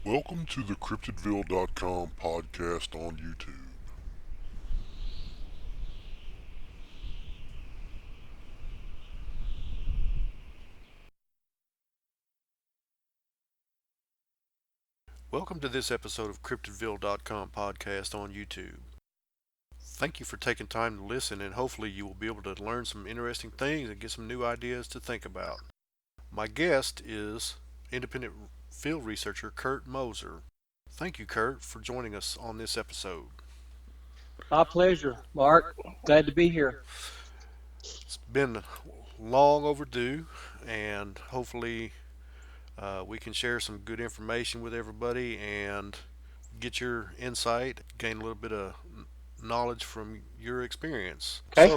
Welcome to the Cryptidville.com podcast on YouTube. Welcome to this episode of Cryptidville.com podcast on YouTube. Thank you for taking time to listen, and hopefully you will be able to learn some interesting things and get some new ideas to think about. My guest is independent field researcher Kurt Moser. Thank you, Kurt, for joining us on this episode. My pleasure, Mark. Glad to be here. It's been long overdue, and hopefully we can share some good information with everybody and get your insight, gain a little bit of knowledge from your experience. Okay.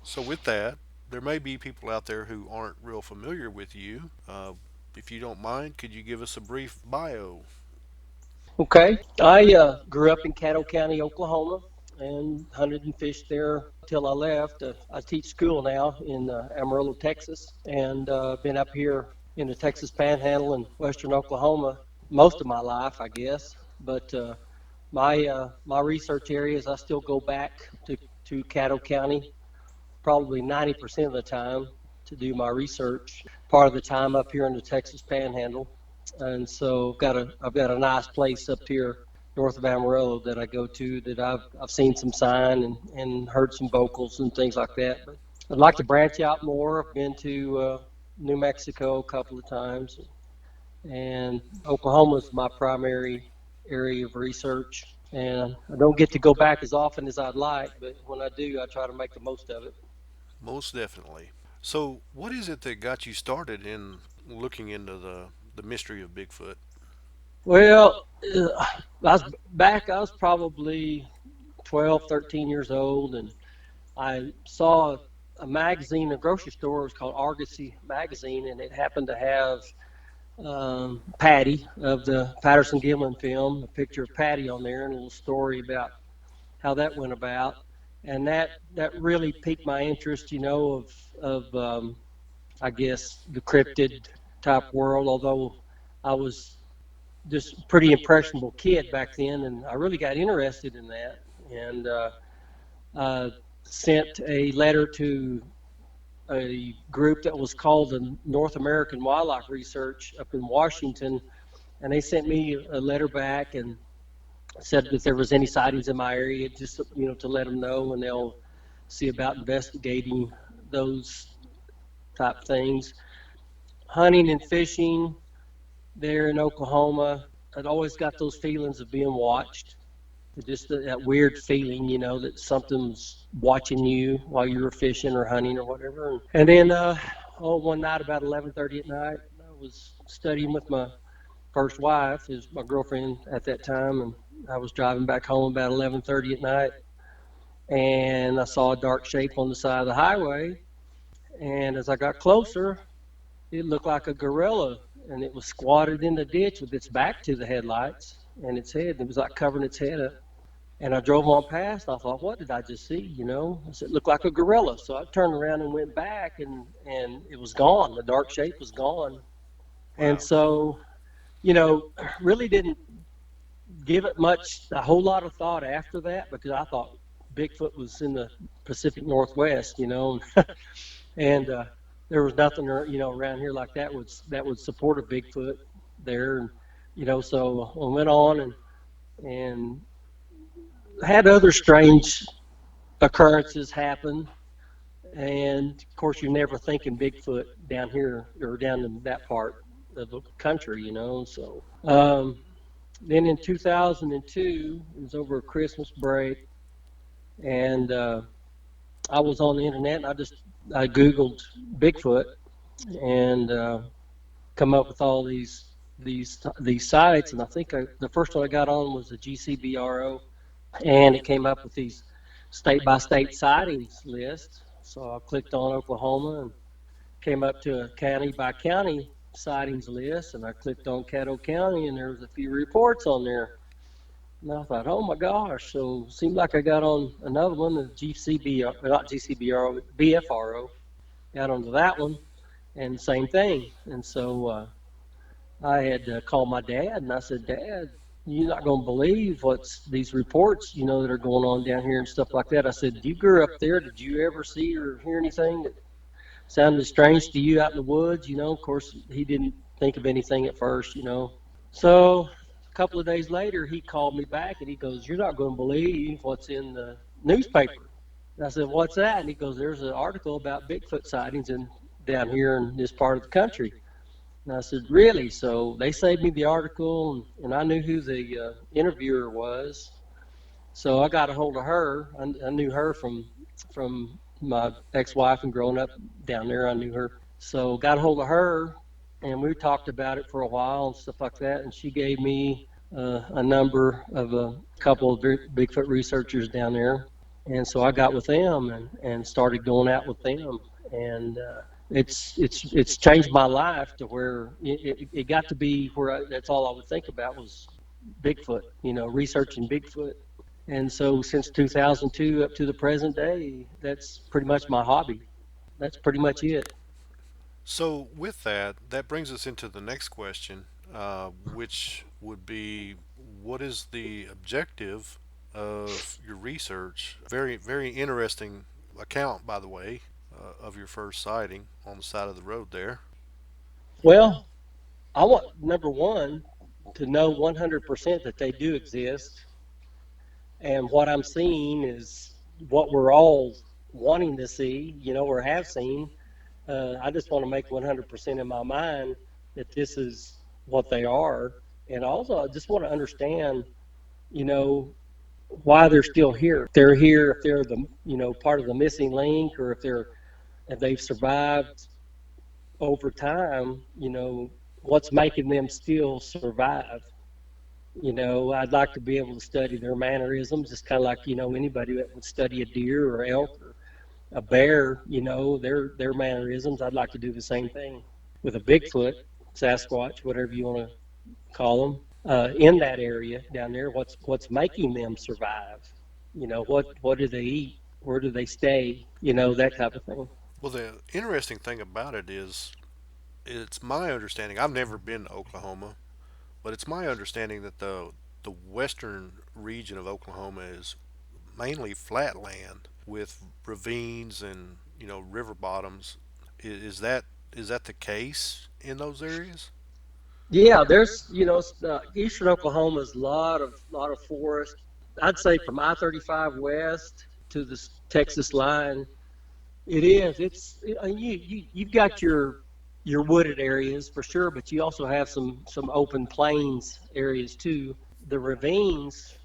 So with that, there may be people out there who aren't real familiar with you. If you don't mind, could you give us a brief bio? Okay. I grew up in Caddo County, Oklahoma, and hunted and fished there till I left. I teach school now in Amarillo, Texas, and been up here in the Texas Panhandle and western Oklahoma most of my life, I guess. But my research areas, I still go back to Caddo County probably 90% of the time to do my research. Part of the time up here in the Texas Panhandle, and so I've got a nice place up here north of Amarillo that I go to that I've seen some sign and heard some vocals and things like that. But I'd like to branch out more. I've been to New Mexico a couple of times, and Oklahoma is my primary area of research. And I don't get to go back as often as I'd like, but when I do, I try to make the most of it. Most definitely. So, what is it that got you started in looking into the mystery of Bigfoot? Well, I was probably 12, 13 years old, and I saw a magazine in a grocery store. It was called Argosy Magazine, and it happened to have Patty of the Patterson Gimlin film, a picture of Patty on there, and a little story about how that went about. And that really piqued my interest, of I guess the cryptid type world. Although I was just a pretty impressionable kid back then, and I really got interested in that. And sent a letter to a group that was called the North American Wildlife Research up in Washington, and they sent me a letter back and said if there was any sightings in my area, just to let them know, and they'll see about investigating those type things. Hunting and fishing there in Oklahoma, I'd always got those feelings of being watched. Just that weird feeling, that something's watching you while you were fishing or hunting or whatever. And then, one night about 11:30 at night, I was studying with my first wife, who's my girlfriend at that time, and I was driving back home about 11:30 at night, and I saw a dark shape on the side of the highway. And as I got closer, it looked like a gorilla, and it was squatted in the ditch with its back to the headlights and its head. It was like covering its head up. And I drove on past. I thought, what did I just see? I said, it looked like a gorilla. So I turned around and went back, and it was gone. The dark shape was gone. And Wow. so, really didn't give it a whole lot of thought after that, because I thought Bigfoot was in the Pacific Northwest, and there was nothing, around here like that would support a Bigfoot there. And, so I went on and had other strange occurrences happen. And of course, you're never thinking Bigfoot down here or down in that part of the country, So then in 2002, it was over a Christmas break, and I was on the internet, and I Googled Bigfoot and come up with all these sites. And I think the first one I got on was the GCBRO, and it came up with these state by state sightings list. So I clicked on Oklahoma and came up to a county by county sightings list, and I clicked on Caddo County, and there was a few reports on there. And I thought, oh my gosh! So it seemed like I got on another one, the not GCBRO, BFRO. Got onto that one, and same thing. And so I had called my dad and I said, Dad, you're not going to believe what's these reports, that are going on down here and stuff like that. I said, you grew up there. Did you ever see or hear anything that sounded strange to you out in the woods? Of course, he didn't think of anything at first. So a couple of days later, he called me back and he goes, you're not going to believe what's in the newspaper. And I said, what's that? And he goes, there's an article about Bigfoot sightings down here in this part of the country. And I said, really? So they saved me the article, and I knew who the interviewer was. So I got a hold of her. I knew her from my ex-wife and growing up down there. I knew her. So got a hold of her, and we talked about it for a while and stuff like that. And she gave me a number of a couple of Bigfoot researchers down there. And so I got with them and started going out with them. And it's changed my life to where it got to be where that's all I would think about was Bigfoot, researching Bigfoot. And so since 2002 up to the present day, that's pretty much my hobby. That's pretty much it. So, with that, that brings us into the next question, which would be, what is the objective of your research? Very, very interesting account, by the way, of your first sighting on the side of the road there. Well, I want number one to know 100% that they do exist. And what I'm seeing is what we're all wanting to see, or have seen. I just want to make 100% in my mind that this is what they are. And also, I just want to understand, you know, why they're still here. If they're here, if they're the, part of the missing link, or if they've survived over time, what's making them still survive. I'd like to be able to study their mannerisms, just kind of like, anybody that would study a deer or elk or a bear, their mannerisms. I'd like to do the same thing with a Bigfoot, Sasquatch, whatever you want to call them, in that area down there. What's making them survive? What do they eat? Where do they stay? That type of thing. Well, the interesting thing about it is, it's my understanding. I've never been to Oklahoma, but it's my understanding that the western region of Oklahoma is mainly flat land with ravines and river bottoms. Is that the case in those areas? Yeah, there's eastern Oklahoma's a lot of forest. I'd say from I-35 west to the Texas line, it is. You've got your wooded areas for sure, but you also have some open plains areas too. The ravines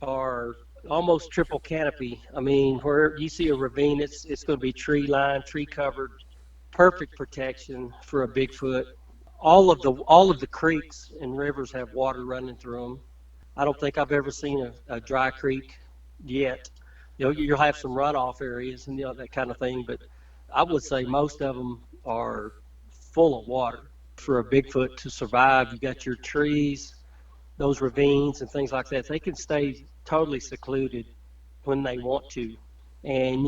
are almost triple canopy. I mean, where you see a ravine, it's going to be tree lined, tree covered, perfect protection for a Bigfoot. All of the creeks and rivers have water running through them. I don't think I've ever seen a dry creek yet. You'll have some runoff areas and that kind of thing, but I would say most of them are full of water. For a Bigfoot to survive, you got your trees, those ravines and things like that. They can stay totally secluded when they want to. And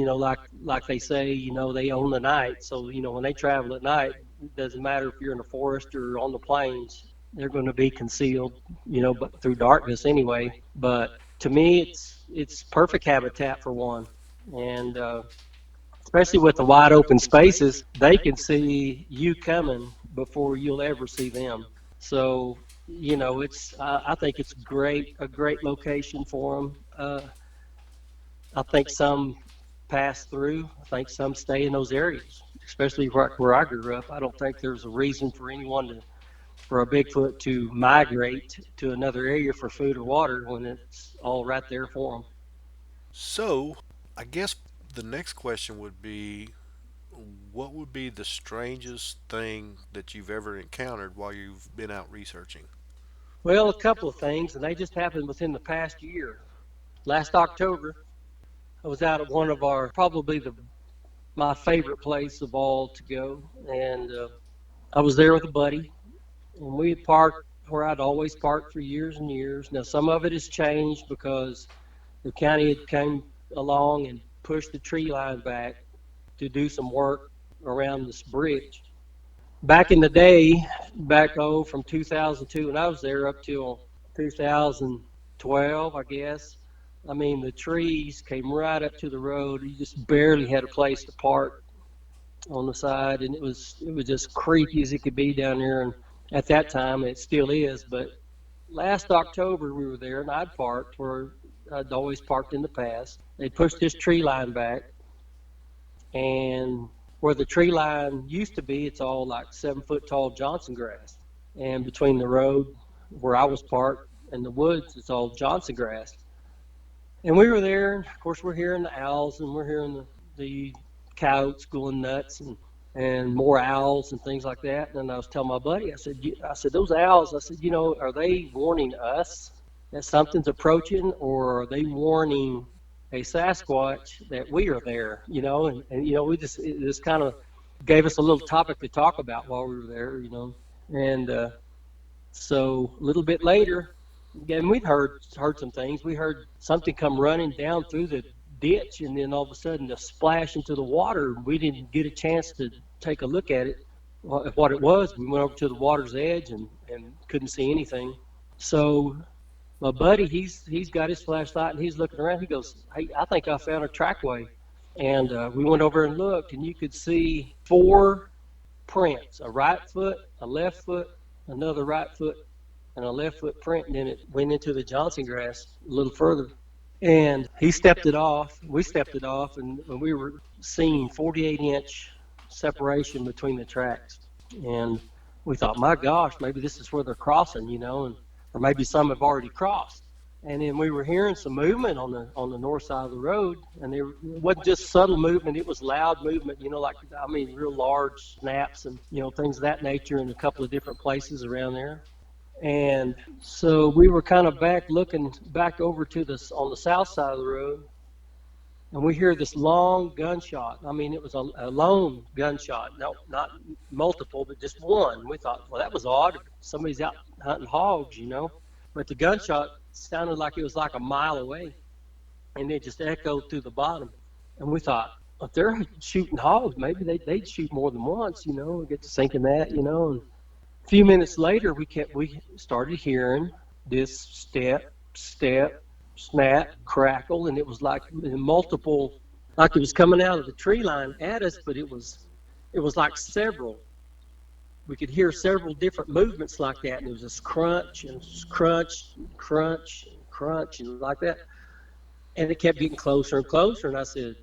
like they say, they own the night. So when they travel at night, it doesn't matter if you're in the forest or on the plains, they're going to be concealed, but through darkness anyway. But to me, it's perfect habitat for one. And especially with the wide open spaces, they can see you coming before you'll ever see them. So it's I think it's a great location for them. I think some pass through. I think some stay in those areas, especially where I grew up. I don't think there's a reason for anyone for a Bigfoot to migrate to another area for food or water when it's all right there for them. So, I guess the next question would be, what would be the strangest thing that you've ever encountered while you've been out researching? Well, a couple of things, and they just happened within the past year. Last October, I was out at one of our probably my favorite place of all to go, and I was there with a buddy, and we had parked where I'd always parked for years and years. Now some of it has changed because the county had came along and pushed the tree line back to do some work around this bridge. Back in the day, back from 2002, and I was there up till 2012, I guess. I mean, the trees came right up to the road. You just barely had a place to park on the side, and it was just creepy as it could be down there. And at that time, it still is. But last October we were there, and I'd parked where I'd always parked in the past. They pushed this tree line back, and where the tree line used to be, it's all like 7-foot tall Johnson grass. And between the road where I was parked and the woods, it's all Johnson grass. And we were there, and of course we're hearing the owls, and we're hearing the coyotes going nuts, and more owls and things like that. And I was telling my buddy, I said, those owls, I said, are they warning us that something's approaching, or are they warning a Sasquatch that we are there? And we it just kind of gave us a little topic to talk about while we were there, And so a little bit later, and we'd heard some things. We heard something come running down through the ditch, and then all of a sudden a splash into the water. We didn't get a chance to take a look at it, what it was. We went over to the water's edge and couldn't see anything. So my buddy, he's got his flashlight, and he's looking around. He goes, "Hey, I think I found a trackway." And we went over and looked, and you could see 4 prints: a right foot, a left foot, another right foot, and a left foot print. And then it went into the Johnson grass a little further. And he stepped it off. We stepped it off, and we were seeing 48-inch separation between the tracks. And we thought, my gosh, maybe this is where they're crossing, or maybe some have already crossed. And then we were hearing some movement on the north side of the road, and it wasn't just subtle movement; it was loud movement. Real large snaps and things of that nature in a couple of different places around there. And so we were kind of looking back over to on the south side of the road, and we hear this long gunshot. I mean, it was a lone gunshot, no, not multiple, but just one. We thought, well, that was odd. Somebody's out hunting hogs, But the gunshot sounded like it was like a mile away, and it just echoed through the bottom. And we thought, if they're shooting hogs, maybe they'd shoot more than once, We get to thinking that, And a few minutes later, we started hearing this step, snap, crackle, and it was like multiple, like it was coming out of the tree line at us, but it was like several. We could hear several different movements like that, and it was this crunch and crunch, crunch, crunch, and like that. And it kept getting closer and closer, and I said,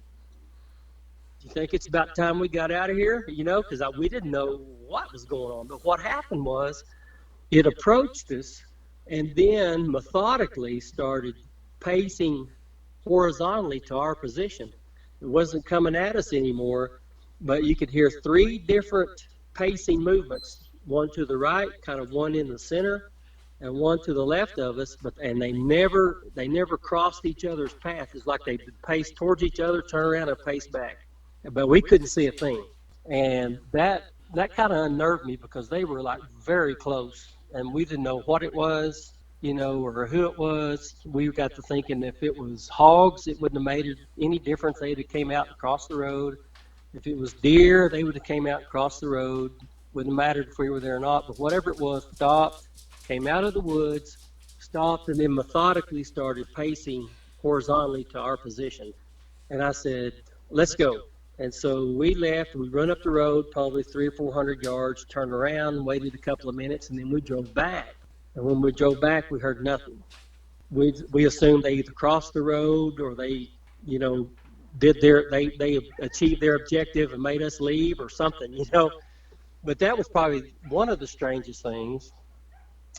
"Do you think it's about time we got out of here?" Because we didn't know what was going on. But what happened was, it approached us, and then methodically started pacing horizontally to our position. It wasn't coming at us anymore, but you could hear 3 different pacing movements, one to the right, kind of one in the center, and one to the left of us, and they never crossed each other's path. It's like they paced towards each other, turn around, and pace back. But we couldn't see a thing. And that kind of unnerved me, because they were like very close, and we didn't know what it was, or who it was. We got to thinking, if it was hogs, it wouldn't have made any difference. They'd have came out across the road. If it was deer, they would have came out across the road. Wouldn't have mattered if we were there or not. But whatever it was, stopped, came out of the woods, stopped, and then methodically started pacing horizontally to our position. And I said, "Let's go." And so we left. We run up the road probably 300 or 400 yards, turned around, waited a couple of minutes, and then we drove back. And when we drove back, we heard nothing. We assumed they either crossed the road, or they, they achieved their objective and made us leave or something, But that was probably one of the strangest things,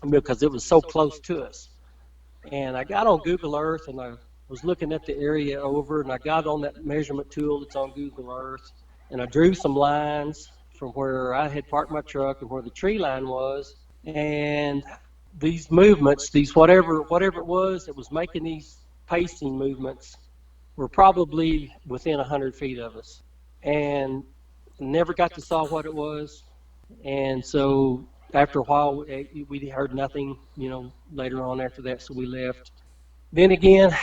because it was so close to us. And I got on Google Earth, and I was looking at the area over, and I got on that measurement tool that's on Google Earth, and I drew some lines from where I had parked my truck and where the tree line was. And these movements, whatever it was that was making these pacing movements, were probably within 100 feet of us. And never got to saw what it was. And so after a while, we heard nothing, later on after that, so we left. Then again,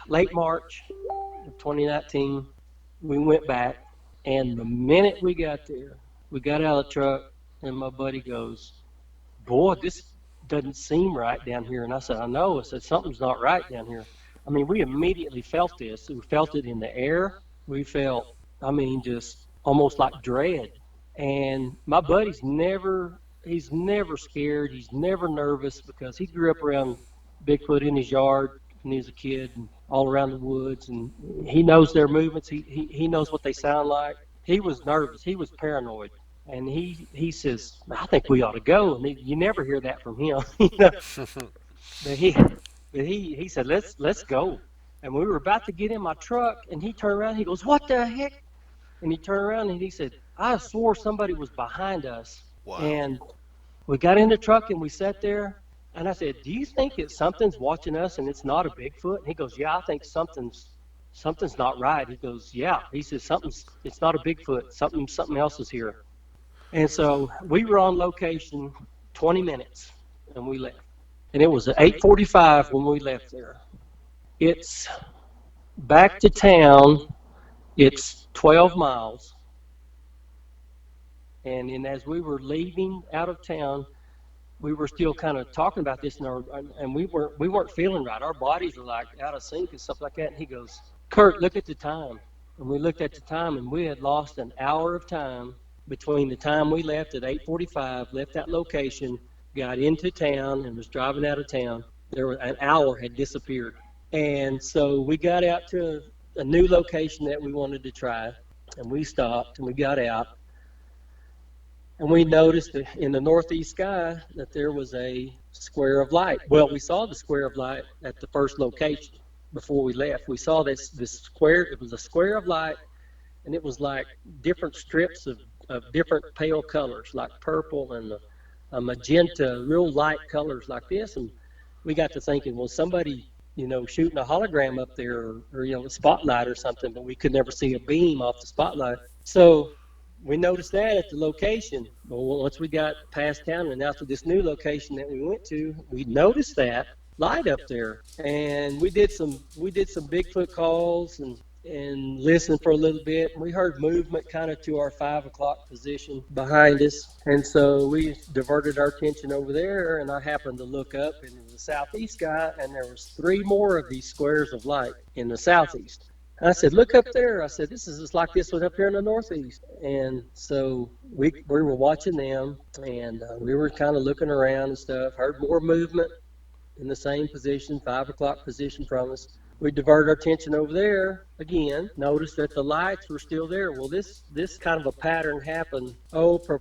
late March of 2019, we went back, and the minute we got there, we got out of the truck, And my buddy goes, boy, this doesn't seem right down here. And I said, I know. I said, something's not right down here. I mean, we immediately felt this. We felt it in the air. We felt, I mean, just almost like dread. And my buddy's he's never scared. He's never nervous because he grew up around Bigfoot in his yard when he was a kid and all around the woods. And he knows their movements. He knows what they sound like. He was nervous. He was paranoid. And he says, I think we ought to go. And you never hear that from him. But he said, let's go. And we were about to get in my truck, and he turned around. He goes, what the heck? And he turned around and he said, I swore somebody was behind us. Wow. And we got in the truck and we sat there. And I said, do you think that something's watching us and it's not a Bigfoot? And he goes, yeah, I think something's not right. He goes, yeah. He says, it's not a Bigfoot. Something else is here. And so we were on location 20 minutes and we left. And it was at 8:45 when we left there. It's back to town. It's 12 miles. And as we were leaving out of town, we were still kind of talking about this, and we weren't feeling right. Our bodies were like out of sync and stuff like that. And he goes, Kurt, look at the time. And we looked at the time, and we had lost an hour of time between the time we left at 8:45, left that location, got into town, and was driving out of town. An hour had disappeared. And so we got out to a new location that we wanted to try, and we stopped, and we got out. And we noticed that in the northeast sky that there was a square of light. Well, we saw the square of light at the first location before we left. We saw this square. It was a square of light, and it was like different strips of different pale colors, like purple and a magenta, real light colors like this. And we got to thinking, well, somebody, shooting a hologram up there, or a spotlight or something, but we could never see a beam off the spotlight. So we noticed that at the location. Well, once we got past town and out to this new location that we went to, we noticed that light up there. And we did some Bigfoot calls and listened for a little bit. And we heard movement kind of to our 5 o'clock position behind us. And so we diverted our attention over there, and I happened to look up into the southeast sky, and there was 3 more of these squares of light in the southeast. I said, look up there. I said, this is just like this one up here in the northeast. And so we were watching them, and we were kind of looking around and stuff, heard more movement in the same position, 5 o'clock position from us. We diverted our attention over there again, noticed that the lights were still there. Well, this kind of a pattern happened, for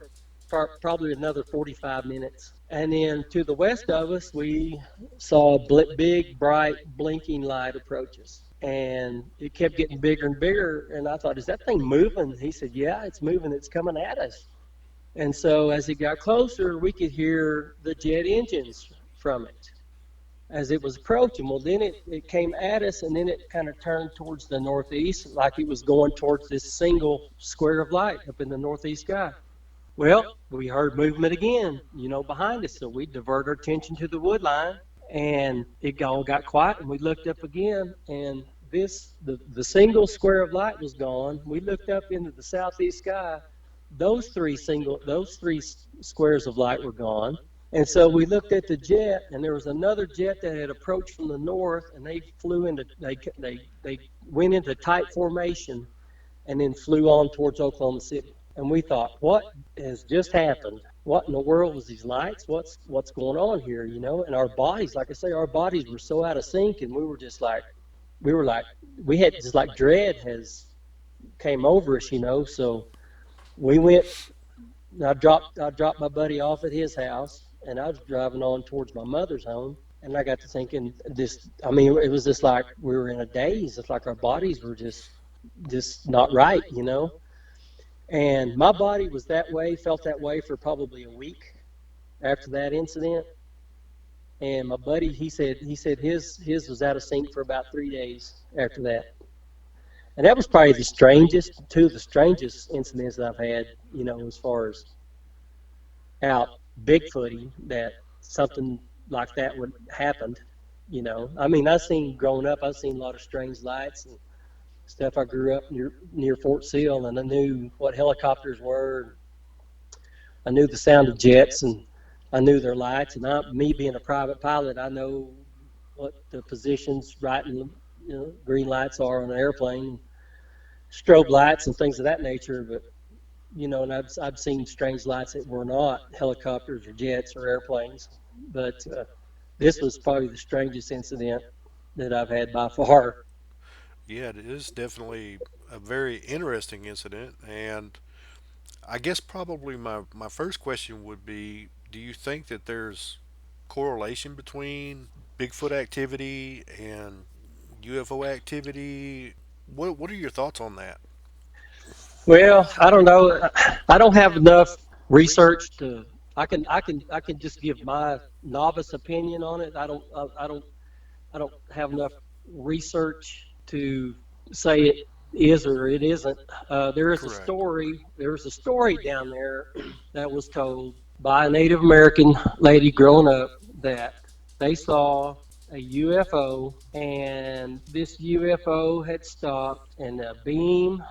probably another 45 minutes. And then to the west of us, we saw a big, bright, blinking light approach us. And it kept getting bigger and bigger. And I thought, is that thing moving? He said, yeah, it's moving. It's coming at us. And so as it got closer, we could hear the jet engines from it as it was approaching. Well, then it came at us, and then it kind of turned towards the northeast, like it was going towards this single square of light up in the northeast sky. Well, we heard movement again, behind us. So we diverted our attention to the wood line, and it all got quiet, and we looked up again, and the single square of light was gone. We looked up into the southeast sky. Those three squares of light were gone. And so we looked at the jet, and there was another jet that had approached from the north, and they went into tight formation and then flew on towards Oklahoma City. And we thought, what has just happened? What in the world was these lights? What's going on here, And our bodies, like I say, our bodies were so out of sync, and we had just like dread has came over us, So we went. I dropped my buddy off at his house, and I was driving on towards my mother's home, and I got to thinking it was just like we were in a daze. It's like our bodies were just not right, And my body was felt that way for probably a week after that incident. And my buddy, he said his was out of sync for about 3 days after that. And that was probably two of the strangest incidents that I've had, as far as out Bigfooting, that something like that would happen, I've seen growing up, I've seen a lot of strange lights and stuff. I grew up near Fort Sill, and I knew what helicopters were. I knew the sound of jets, and I knew their lights. And me being a private pilot, I know what the positions, right, and green lights are on an airplane, strobe lights and things of that nature. But and I've seen strange lights that were not helicopters or jets or airplanes. But this was probably the strangest incident that I've had by far. Yeah, it is definitely a very interesting incident. And I guess probably my first question would be, do you think that there's correlation between Bigfoot activity and UFO activity? What are your thoughts on that? Well, I don't know. I don't have enough research to. I can just give my novice opinion on it. I don't have enough research to say it is or it isn't. There is a Correct. story. There's a story down there that was told by a Native American lady growing up that they saw a UFO, and this UFO had stopped, and a beam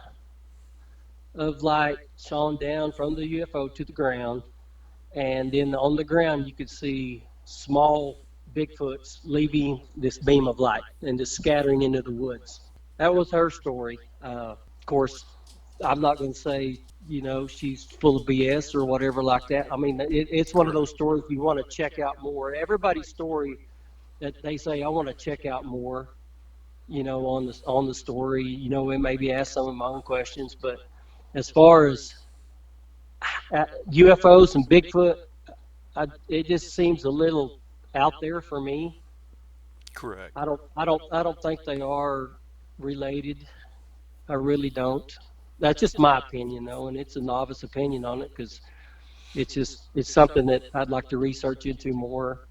of light shone down from the UFO to the ground, and then on the ground you could see small Bigfoots leaving this beam of light and just scattering into the woods. That was her story. Of course, I'm not going to say she's full of BS or whatever like that. I mean, it's one of Correct. those stories you want to check out more. Everybody's story that they say I want to check out more. On the story, and maybe ask some of my own questions. But as far as UFOs and Bigfoot, it just seems a little out there for me. Correct. I don't think they are related. I really don't. That's just my opinion, though, and it's a novice opinion on it because it's something that I'd like to research into more.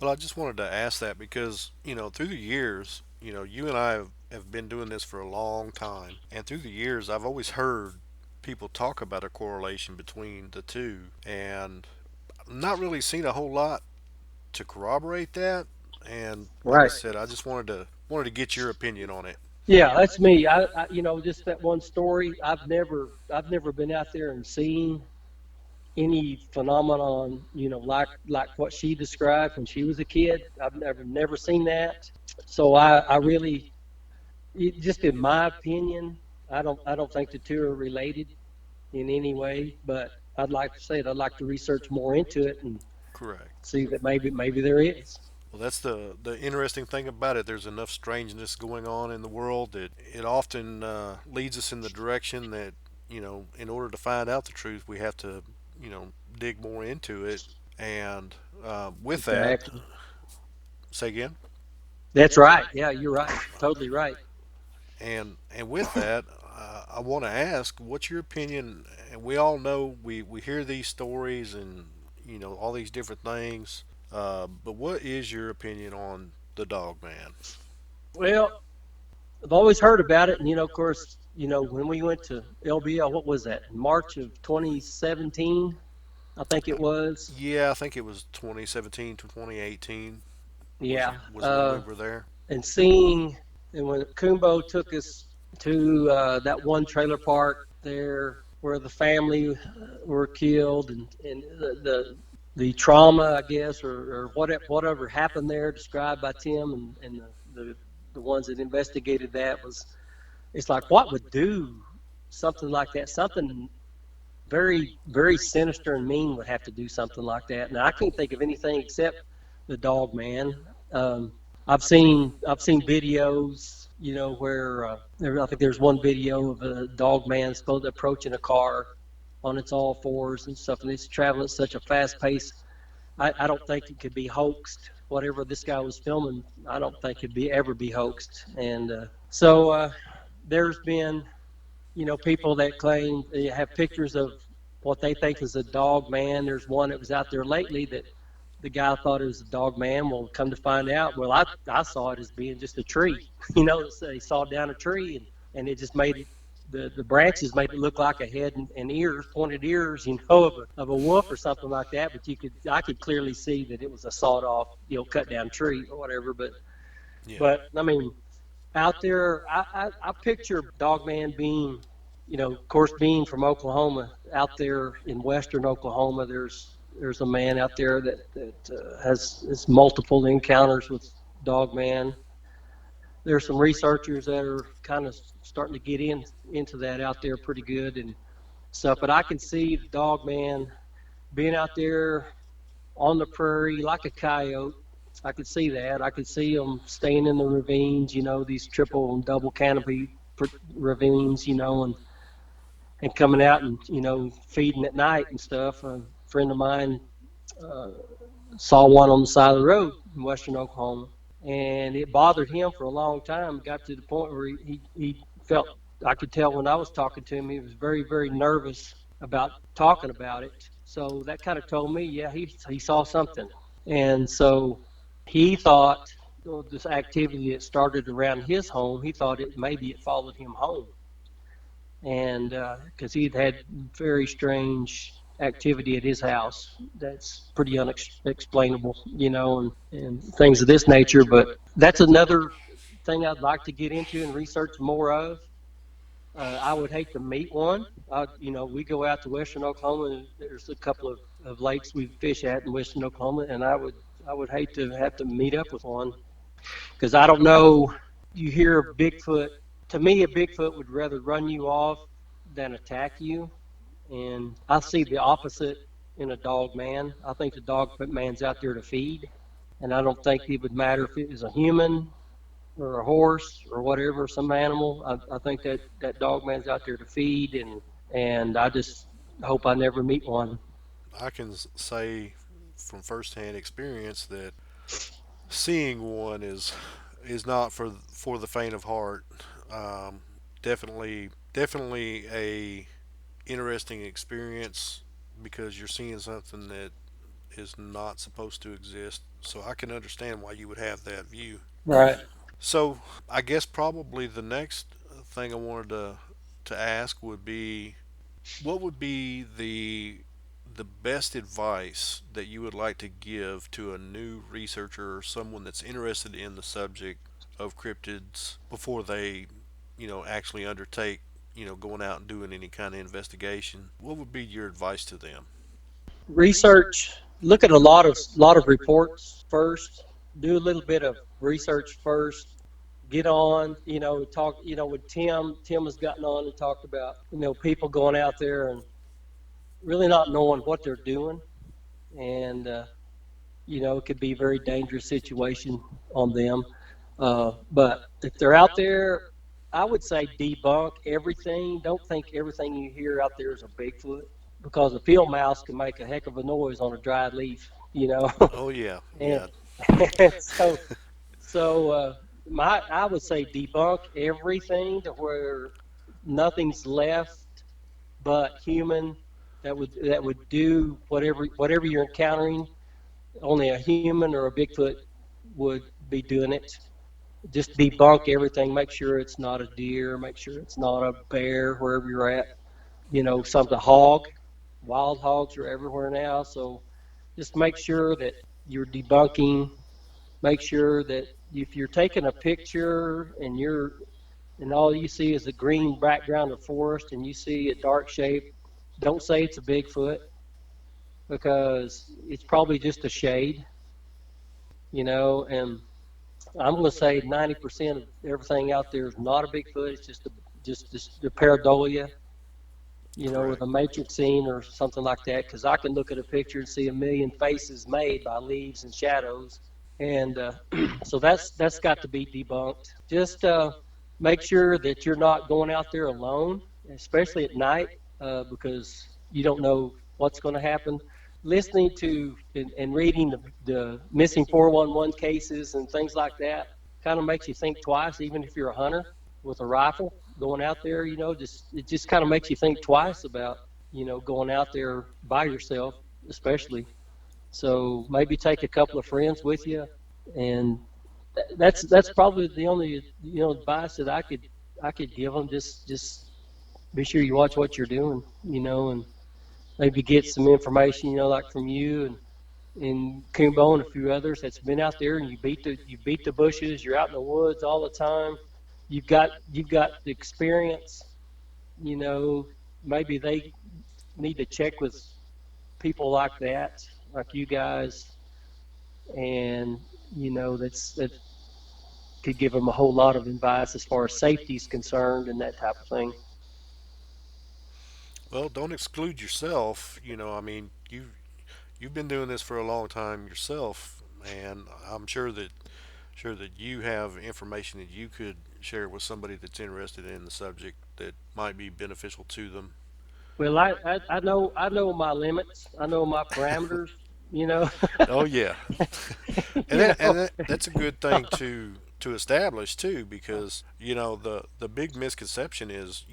Well, I just wanted to ask that because, through the years, you and I have been doing this for a long time. And through the years, I've always heard people talk about a correlation between the two. And not really seen a whole lot to corroborate that. And like I Right. said, I just wanted to get your opinion on it. Yeah, that's me. Just that one story. I've never been out there and seen any phenomenon, like what she described when she was a kid. I've never seen that. So I really, just in my opinion, I don't think the two are related in any way. But I'd like to say it. I'd like to research more into it and Correct. see that maybe there is. Well, that's the interesting thing about it. There's enough strangeness going on in the world that it often leads us in the direction that, in order to find out the truth, we have to, dig more into it. And with that, Exactly. say again. That's right. Yeah, you're right. Totally right. And with that, I want to ask, what's your opinion? And we all know we hear these stories and all these different things. But what is your opinion on the Dog Man? Well, I've always heard about it, and of course, when we went to LBL, what was that? March of 2017, I think it was. Yeah, I think it was 2017 to 2018 was Yeah. was when we were there. And seeing, and when Kumbo took us to that one trailer park there where the family were killed, and the trauma, I guess, or whatever happened there, described by Tim and the ones that investigated that, it's like, what would do something like that? Something very, very sinister and mean would have to do something like that. Now I can't think of anything except the Dog Man. Um, I've seen videos, where I think there's one video of a dog man supposed to approaching a car on its all fours and stuff, and it's traveling at such a fast pace. I don't think it could be hoaxed. Whatever this guy was filming, I don't think it'd be ever be hoaxed. And there's been, people that claim they have pictures of what they think is a dog man. There's one that was out there lately that the guy thought it was a dog man. Well, come to find out, well, I saw it as being just a tree. They saw down a tree, and it just made the branches made it look like a head and ears, pointed ears, of a wolf or something like that. But I could clearly see that it was a sawed off, cut down tree or whatever. But Yeah. but I mean, out there, I picture Dogman being, of course, being from Oklahoma, out there in western Oklahoma, there's a man out there that has multiple encounters with Dogman. There's some researchers that are kind of starting to get into that out there pretty good and stuff. But I can see the Dogman being out there on the prairie like a coyote. I could see that. I could see them staying in the ravines, these triple and double canopy ravines, and coming out and feeding at night and stuff. A friend of mine uh, saw one on the side of the road in western Oklahoma, and it bothered him for a long time. It got to the point where he felt, I could tell when I was talking to him, he was very, very nervous about talking about it. So that kind of told me, yeah, he saw something. And so he thought, this activity that started around his home, he thought maybe it followed him home. And because he'd had very strange activity at his house that's pretty unexplainable, and things of this nature. But that's another thing I'd like to get into and research more of. I would hate to meet one. We go out to western Oklahoma, and there's a couple of lakes we fish at in western Oklahoma, and I would hate to have to meet up with one because I don't know. You hear Bigfoot. To me, a Bigfoot would rather run you off than attack you, and I see the opposite in a dog man. I think the dog man's out there to feed, and I don't think it would matter if it was a human or a horse or whatever, some animal. I think that dog man's out there to feed, and I just hope I never meet one. I can say from firsthand experience that seeing one is not for the faint of heart. Um, definitely a interesting experience because you're seeing something that is not supposed to exist. So I can understand why you would have that view. Right. So I guess probably the next thing I wanted to ask would be what would be the best advice that you would like to give to a new researcher or someone that's interested in the subject of cryptids before they, actually undertake, going out and doing any kind of investigation? What would be your advice to them? Research. Look at a lot of reports first. Do a little bit of research first. Get on, talk, with Tim. Tim has gotten on and talked about, people going out there and really not knowing what they're doing, and it could be a very dangerous situation on them. But if they're out there, I would say debunk everything. Don't think everything you hear out there is a Bigfoot, because a field mouse can make a heck of a noise on a dried leaf, Oh yeah, and yeah, so I would say debunk everything to where nothing's left but human that would do whatever you're encountering. Only a human or a Bigfoot would be doing it. Just debunk everything. Make sure it's not a deer. Make sure it's not a bear wherever you're at. Something hog. Wild hogs are everywhere now. So just make sure that you're debunking. Make sure that if you're taking a picture and all you see is a green background of forest and you see a dark shape, don't say it's a Bigfoot, because it's probably just a shade, and I'm going to say 90% of everything out there is not a Bigfoot. It's just the pareidolia, or correct. the matrix scene or something like that. Because I can look at a picture and see a million faces made by leaves and shadows, and so that's got to be debunked. Just make sure that you're not going out there alone, especially at night, because you don't know what's going to happen. Listening to and reading the missing 411 cases and things like that kind of makes you think twice, even if you're a hunter with a rifle going out there. It just kind of makes you think twice about going out there by yourself, especially. So maybe take a couple of friends with you, and that's probably the only advice that I could give them. Just be sure you watch what you're doing, and maybe get some information, like from you and Kumbo and a few others that's been out there, and you beat the bushes. You're out in the woods all the time. You've got the experience. you know, maybe they need to check with people like that, like you guys, and that could give them a whole lot of advice as far as safety is concerned and that type of thing. Well, don't exclude yourself. I mean, you've been doing this for a long time yourself, and I'm sure that you have information that you could share with somebody that's interested in the subject that might be beneficial to them. Well, I know my limits. I know my parameters. You know, Oh yeah, and you know. that's a good thing to establish too, because the big misconception is,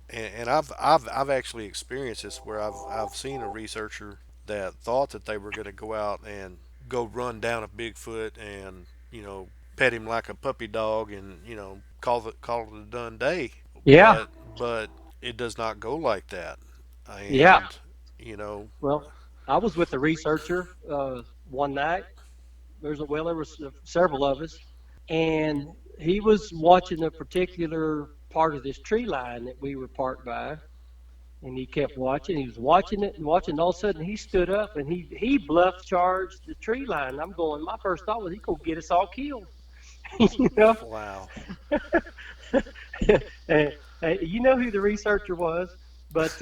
and I've actually experienced this where I've seen a researcher that thought that they were going to go out and go run down a Bigfoot and pet him like a puppy dog and call it a done day, Yeah, but it does not go like that, yeah. and you know Well, I was with a researcher one night. There was several of us, and he was watching a particular part of this tree line that we were parked by, and he kept watching. He was watching it and watching. All of a sudden, he stood up and he bluff charged the tree line. I'm going. My first thought was he gonna get us all killed. you know, wow. and, you know who the researcher was, but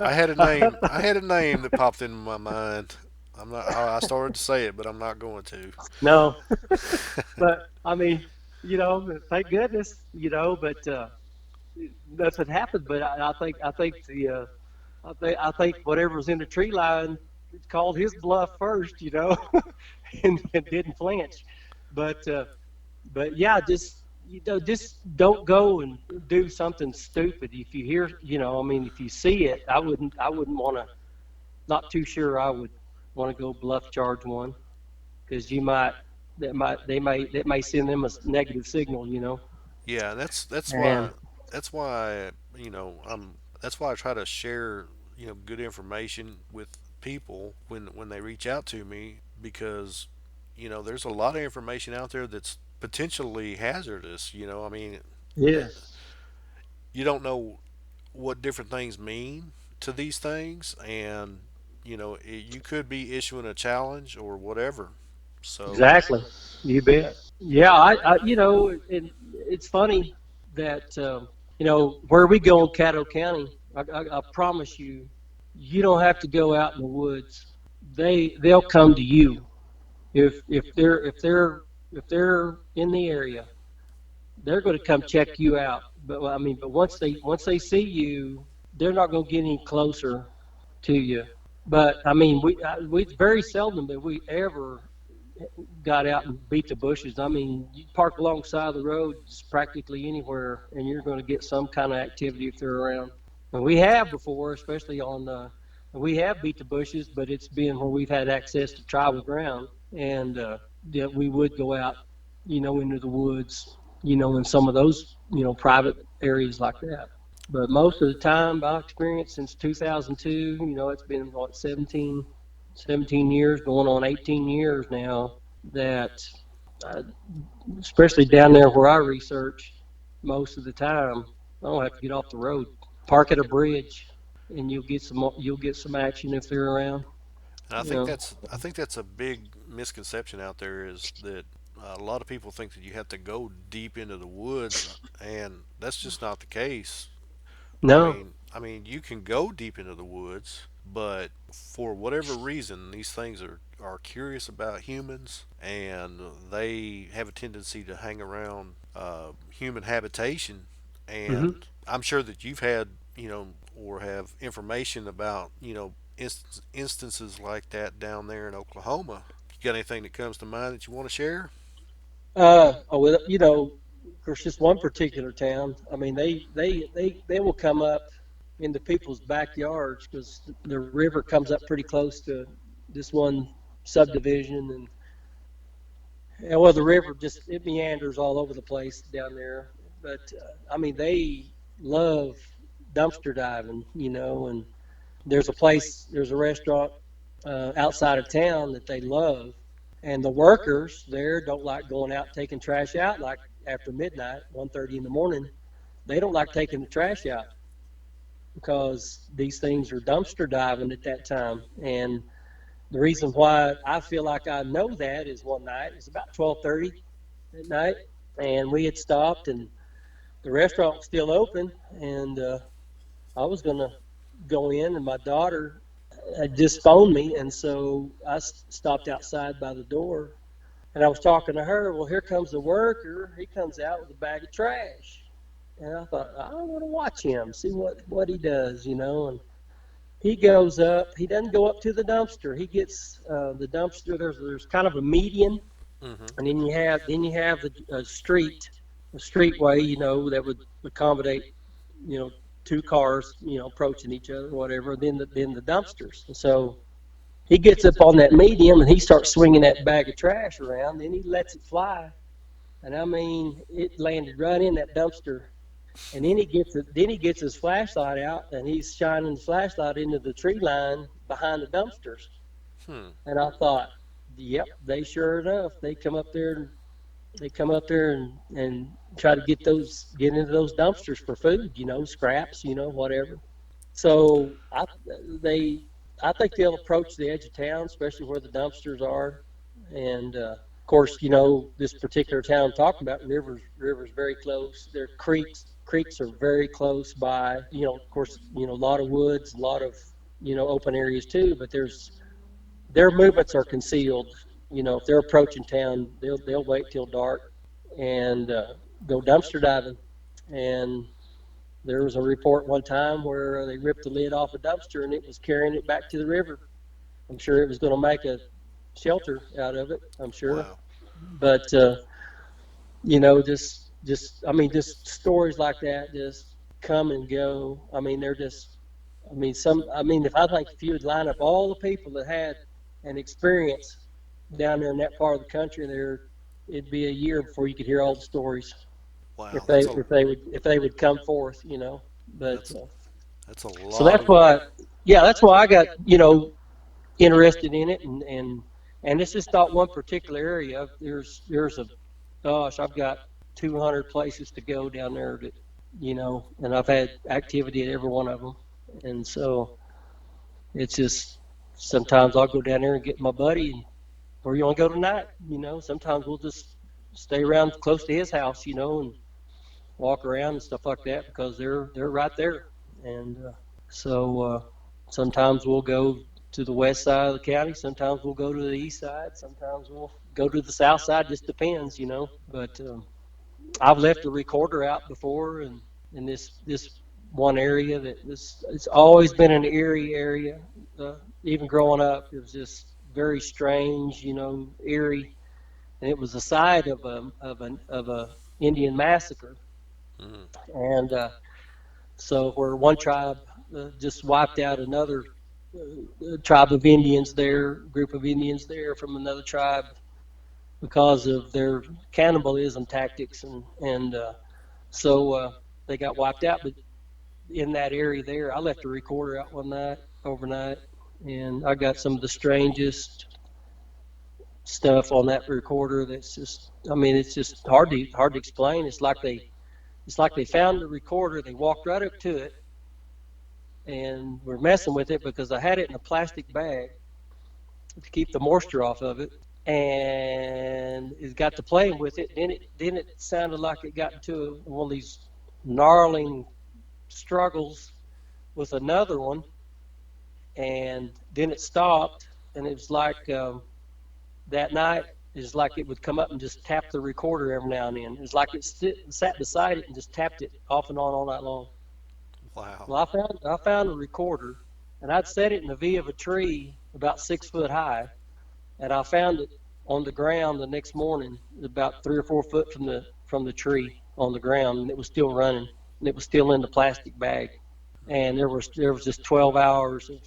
I had a name that popped into my mind. I'm not. I started to say it, but I'm not going to. no, but I mean, thank goodness, but that's what happened. But I think whatever's in the tree line called his bluff first, and didn't flinch. But but yeah, just don't go and do something stupid. If you hear, I mean, if you see it, I wouldn't want to. Not too sure I would want to go bluff charge one because that may send them a negative signal. Yeah, that's And why that's why I try to share good information with people when they reach out to me, because there's a lot of information out there that's potentially hazardous. I mean, yes, you don't know what different things mean to these things, and you could be issuing a challenge or whatever. So exactly. You bet. Yeah, and it's funny that where we go in Caddo County, I promise you, you don't have to go out in the woods. They'll come to you if they're in the area. They're going to come check you out. But I mean, but once they see you, they're not going to get any closer to you. But I mean, we very seldom that we ever got out and beat the bushes. I mean, you park alongside the road just practically anywhere, and you're going to get some kind of activity if they're around. And we have before, especially we have beat the bushes, but it's been where we've had access to tribal ground, and yeah, we would go out, into the woods, in some of those, private areas like that. But most of the time, by experience, since 2002, it's been what 17 years, going on 18 years now. That, uh, especially down there where I research, most of the time, I don't have to get off the road. Park at a bridge, and you'll get some action if they're around. and You know. I think that's a big misconception out there, is that a lot of people think that you have to go deep into the woods, and that's just not the case. No. You can go deep into the woods, but for whatever reason, these things are curious about humans, and they have a tendency to hang around human habitation. Hmm. And I'm sure that you've had, or have information about, instances like that down there in Oklahoma. You got anything that comes to mind that you want to share? Well, of course, just one particular town. I mean, they will come up into people's backyards because the river comes up pretty close to this one subdivision, and well, the river just it meanders all over the place down there. But I mean, they love dumpster diving, and there's a restaurant outside of town that they love, and the workers there don't like going out taking trash out like after midnight, 1:30 in the morning. they don't like taking the trash out because these things are dumpster diving at that time. And the reason why I feel like I know that is one night, it's about 12:30 at night, and we had stopped, and the restaurant was still open, and I was going to go in, and my daughter had just phoned me, and so I stopped outside by the door, and I was talking to her. Well, here comes the worker. He comes out with a bag of trash, and I thought, I want to watch him, see what he does, and he goes up. He doesn't go up to the dumpster. He gets the dumpster. There's kind of a median, Mm-hmm. and then you have the a streetway, that would accommodate, you know, two cars, approaching each other, whatever. Then the dumpsters. And so he gets up on that medium and he starts swinging that bag of trash around. Then he lets it fly, and I mean, it landed right in that dumpster. And then he gets his flashlight out and he's shining the flashlight into the tree line behind the dumpsters. Hmm. And I thought, yep, they sure enough, they come up there and try to get into those dumpsters for food, scraps, whatever. So they I think they'll approach the edge of town, especially where the dumpsters are. And of course, this particular town I'm talking about, rivers very close. There are creeks are very close by. Of course, a lot of woods, a lot of open areas too. But their movements are concealed. If they're approaching town, they'll wait till dark and go dumpster diving. And there was a report one time where they ripped the lid off a dumpster and it was carrying it back to the river. I'm sure it was going to make a shelter out of it. I'm sure, Wow. but just stories like that just come and go. I mean, they're just. I mean, if you would line up all the people that had an experience down there in that part of the country, it'd be a year before you could hear all the stories Wow. if they That's a if they would come forth. But that's that's a so lot that's of. why, yeah, that's why I got interested in it, and it's just not one particular area. There's a gosh, I've got 200 places to go down there and I've had activity at every one of them, and so it's just sometimes I'll go down there and get my buddy, and where you want to go tonight? Sometimes we'll just stay around close to his house, and walk around and stuff like that because they're right there. And so sometimes we'll go to the west side of the county. Sometimes we'll go to the east side. Sometimes we'll go to the south side. Just depends. But I've left a recorder out before, and in this one area it's always been an eerie area. Even growing up, it was just very strange, eerie, and it was the site of a Indian massacre. Mm. And so where one tribe just wiped out another tribe of Indians there, group of Indians there from another tribe because of their cannibalism tactics, and so they got wiped out. But in that area there, I left a recorder out one night overnight, and I got some of the strangest stuff on that recorder. That's just, I mean, it's just hard to explain. It's like they found the recorder, they walked right up to it, and were messing with it because I had it in a plastic bag to keep the moisture off of it, and it got to playing with it. Then it sounded like it got into one of these gnarling struggles with another one, and then it stopped, and it was like that night. It's like it would come up and just tap the recorder every now and then. It was like it sat beside it and just tapped it off and on all night long. Wow. Well, I found a recorder, and I'd set it in the V of a tree about 6 foot high, and I found it on the ground the next morning, about 3 or 4 foot from the tree on the ground, and it was still running, and it was still in the plastic bag. And there was just 12 hours of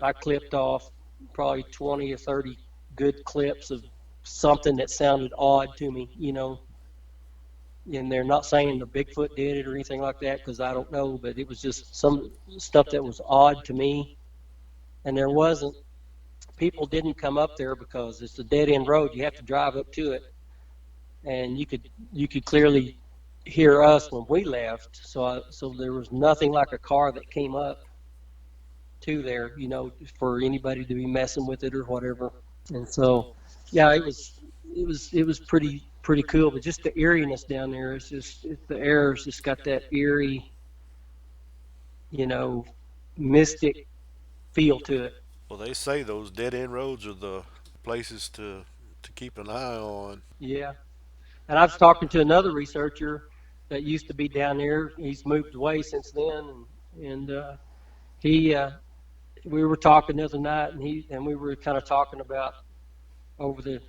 I clipped off probably 20 or 30 good clips of something that sounded odd to me, and they're not saying the Bigfoot did it or anything like that because I don't know, but it was just some stuff that was odd to me. And there wasn't people didn't come up there because it's a dead end road. You have to drive up to it, and you could clearly hear us when we left. So there was nothing like a car that came up to there, for anybody to be messing with it or whatever. And so, yeah, it was pretty cool. But just the eeriness down there is the air's just got that eerie, you know, mystic feel to it. Well, they say those dead end roads are the places to keep an eye on. Yeah. And I was talking to another researcher that used to be down there. He's moved away since then, and he we were talking the other night, and we were kind of talking about over the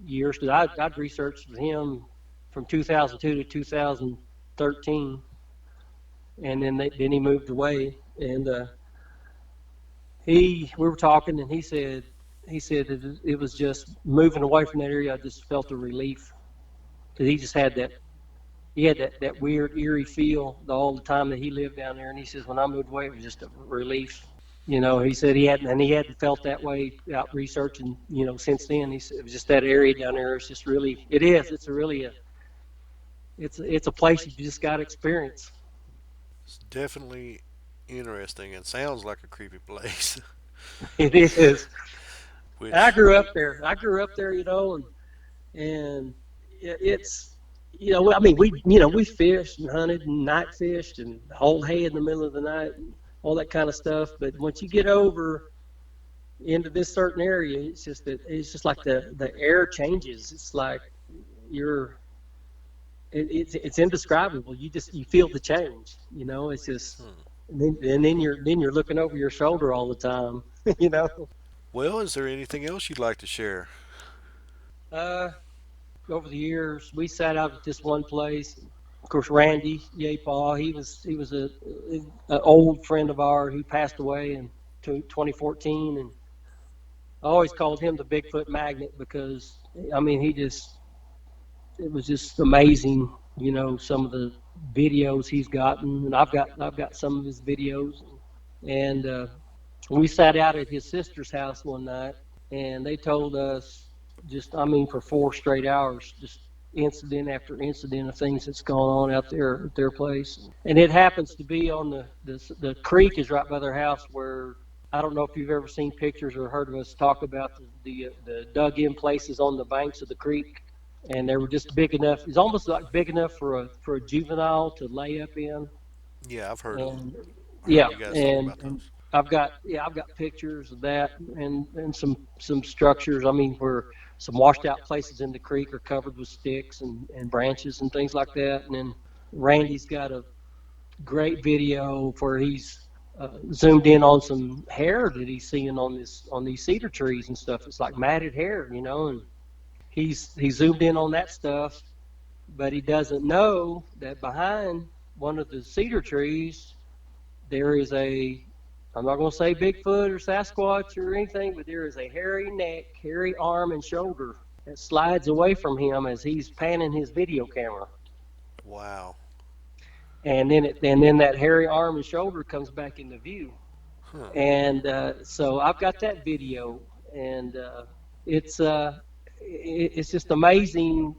years because I'd researched with him from 2002 to 2013, and then he moved away, and we were talking, and he said it was just moving away from that area. I just felt a relief because he had that weird eerie feel all the time that he lived down there, and he says when I moved away it was just a relief. He said he hadn't felt that way out researching, since then. He said it was just that area down there. It's just really, it is. It's a place you just got to experience. It's definitely interesting and sounds like a creepy place. It is. And I Which, grew up there. And it's, I mean, we fished and hunted and night fished and hauled hay in the middle of the night and all that kind of stuff. But once you get over into this certain area, it's just like the air changes. It's like you're it's indescribable. You feel the change. It's just hmm. and then you're looking over your shoulder all the time. you know. Well, is there anything else you'd like to share? Uh, Over the years, we sat out at this one place. Of course, Randy Yepaw, he was a old friend of ours who passed away in 2014, and I always called him the Bigfoot magnet because I mean it was just amazing. Some of the videos he's gotten, and I've got some of his videos, and we sat out at his sister's house one night, and they told us just, I mean, for 4 straight hours, just incident after incident of things that's going on out there at their place. And it happens to be on the creek is right by their house where I don't know if you've ever seen pictures or heard of us talk about the dug in places on the banks of the creek. And they were just big enough. It's almost like big enough for a juvenile to lay up in. Yeah, And heard yeah, you guys talk and about and those. I've got pictures of that and some structures. I mean, where some washed out places in the creek are covered with sticks and branches and things like that. And then Randy's got a great video where he's zoomed in on some hair that he's seeing on these cedar trees and stuff. It's like matted hair, and he zoomed in on that stuff, but he doesn't know that behind one of the cedar trees there is I'm not going to say Bigfoot or Sasquatch or anything, but there is a hairy neck, hairy arm and shoulder that slides away from him as he's panning his video camera. Wow. And then that hairy arm and shoulder comes back into view. Huh. And so I've got that video, and it's it's just amazing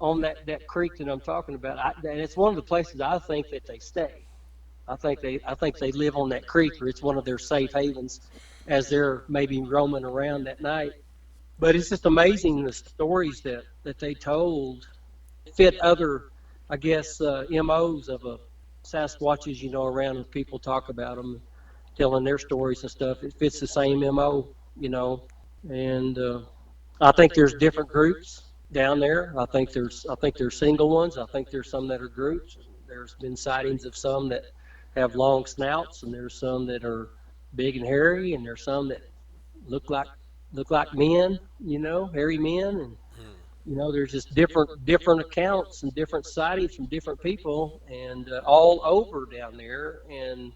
on that creek that I'm talking about. And it's one of the places I think that they stay. I think they live on that creek, or it's one of their safe havens as they're maybe roaming around at night. But it's just amazing the stories that they told fit other, I guess, MOs of a Sasquatches, around and people talk about them, telling their stories and stuff. It fits the same MO. And I think there's different groups down there. I think there's single ones. I think there's some that are groups. There's been sightings of some that have long snouts, and there's some that are big and hairy, and there's some that look like men, hairy men, and Hmm. there's just different accounts and different sightings from different people, and all over down there. And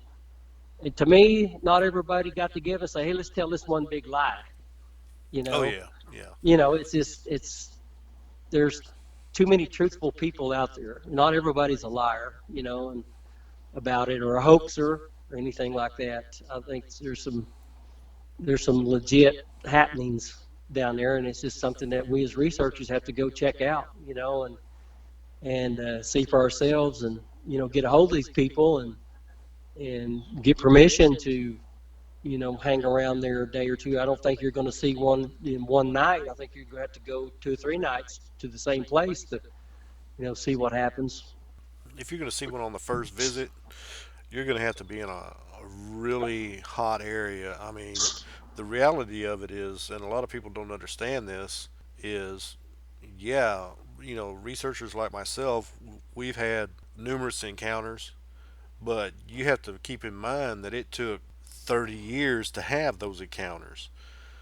to me, not everybody got together and say, "Hey, let's tell this one big lie." You Oh know, yeah, yeah. it's just there's too many truthful people out there. Not everybody's a liar, and about it or a hoaxer or anything like that. I think there's some legit happenings down there, and it's just something that we as researchers have to go check out, and see for ourselves, and get a hold of these people and get permission to hang around there a day or two. I don't think you're going to see one in one night. I think you're going to have to go 2 or 3 nights to the same place to see what happens. If you're going to see one on the first visit, you're going to have to be in a really hot area. I mean, the reality of it is, and a lot of people don't understand this, is yeah, researchers like myself, we've had numerous encounters, but you have to keep in mind that it took 30 years to have those encounters.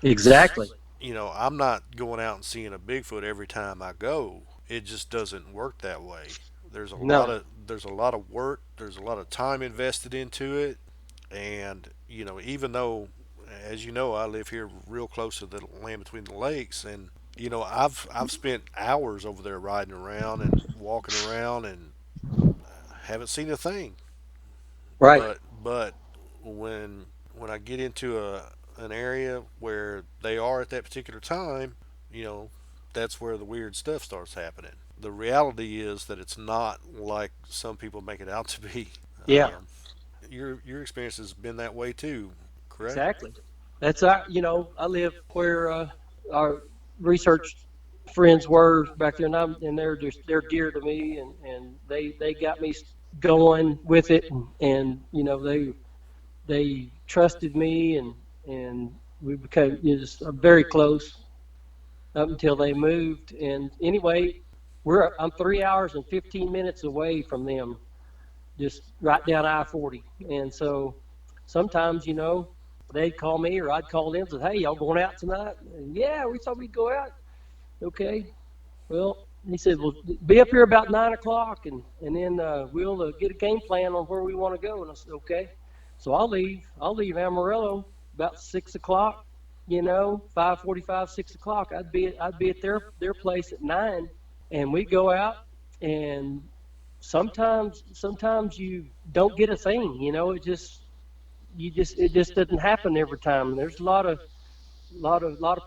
Exactly. I'm not going out and seeing a Bigfoot every time I go. It just doesn't work that way. No. There's a lot of work, there's a lot of time invested into it, and even though, as you know, I live here real close to the land between the lakes, and I've spent hours over there riding around and walking around and haven't seen a thing. Right. But when I get into an area where they are at that particular time, you know, that's where the weird stuff starts happening. The reality is that it's not like some people make it out to be. Yeah. Um, your experience has been that way too, correct? Exactly. That's I live where our research friends were back there, and they're dear to me, and they got me going with it, and they trusted me, and we became just very close up until they moved. And anyway, I'm 3 hours and 15 minutes away from them, just right down I-40. And so sometimes, they'd call me or I'd call them and say, "Hey, y'all going out tonight?" And, "Yeah, we thought we'd go out." "Okay." Well, he said, "Well, be up here about 9 o'clock, and then we'll get a game plan on where we want to go." And I said, "Okay." So I'll leave Amarillo about 6 o'clock. 5:45, 6 o'clock. I'd be at their place at 9, and we go out, and sometimes you don't get a thing. It just doesn't happen every time. And there's a lot of